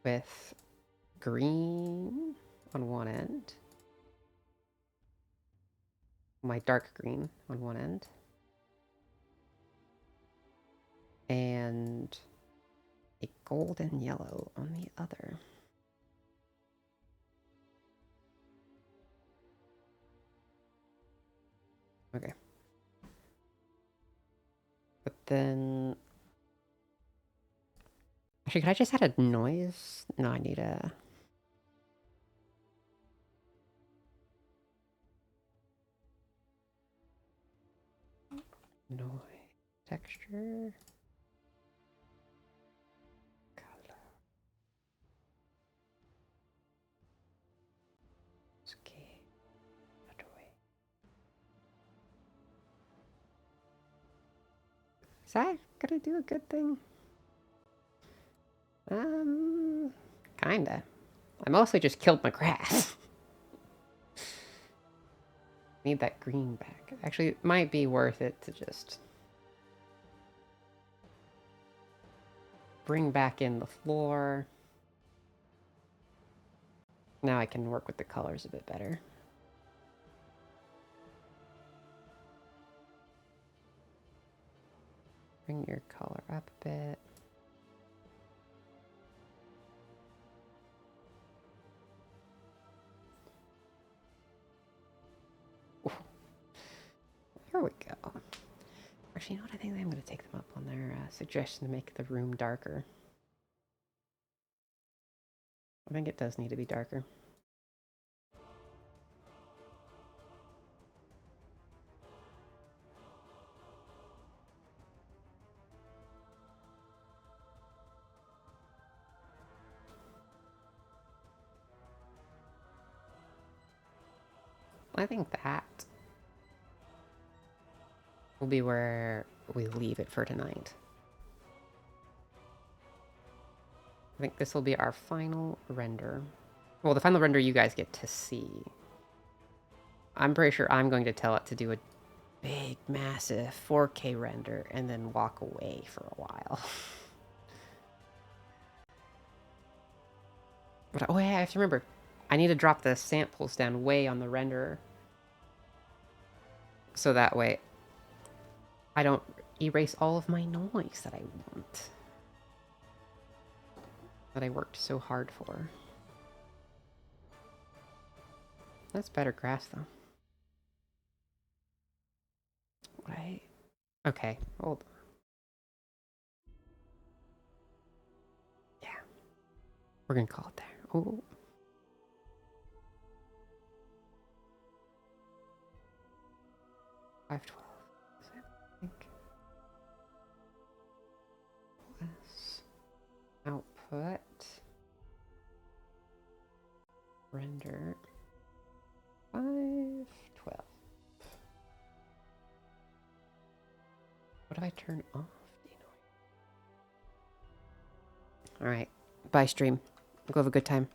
with green on one end, my dark green on one end, and a golden yellow on the other. Okay. But then... Actually, could I just add a noise? No, I need a... noise. Texture. Color. Scale. Is that gonna do a good thing? Kinda. I mostly just killed my grass. Need that green back. Actually, it might be worth it to just bring back in the floor. Now I can work with the colors a bit better. Bring your color up a bit. Ooh. Here we go. Actually, you know what? I think I'm going to take them up on their suggestion to make the room darker. I think it does need to be darker. I think that will be where we leave it for tonight. I think this will be our final render. Well, the final render you guys get to see. I'm pretty sure I'm going to tell it to do a big, massive 4K render and then walk away for a while. But, oh yeah, I have to remember. I need to drop the samples down way on the renderer. So that way I don't erase all of my noise that I want. That I worked so hard for. That's better grass, though. Right. Okay, hold on. Yeah. We're gonna call it there. Oh. $5.12. I think. Less output. Render. 5.12. What do I turn off? Do you know? All right. Bye, stream. Go have a good time.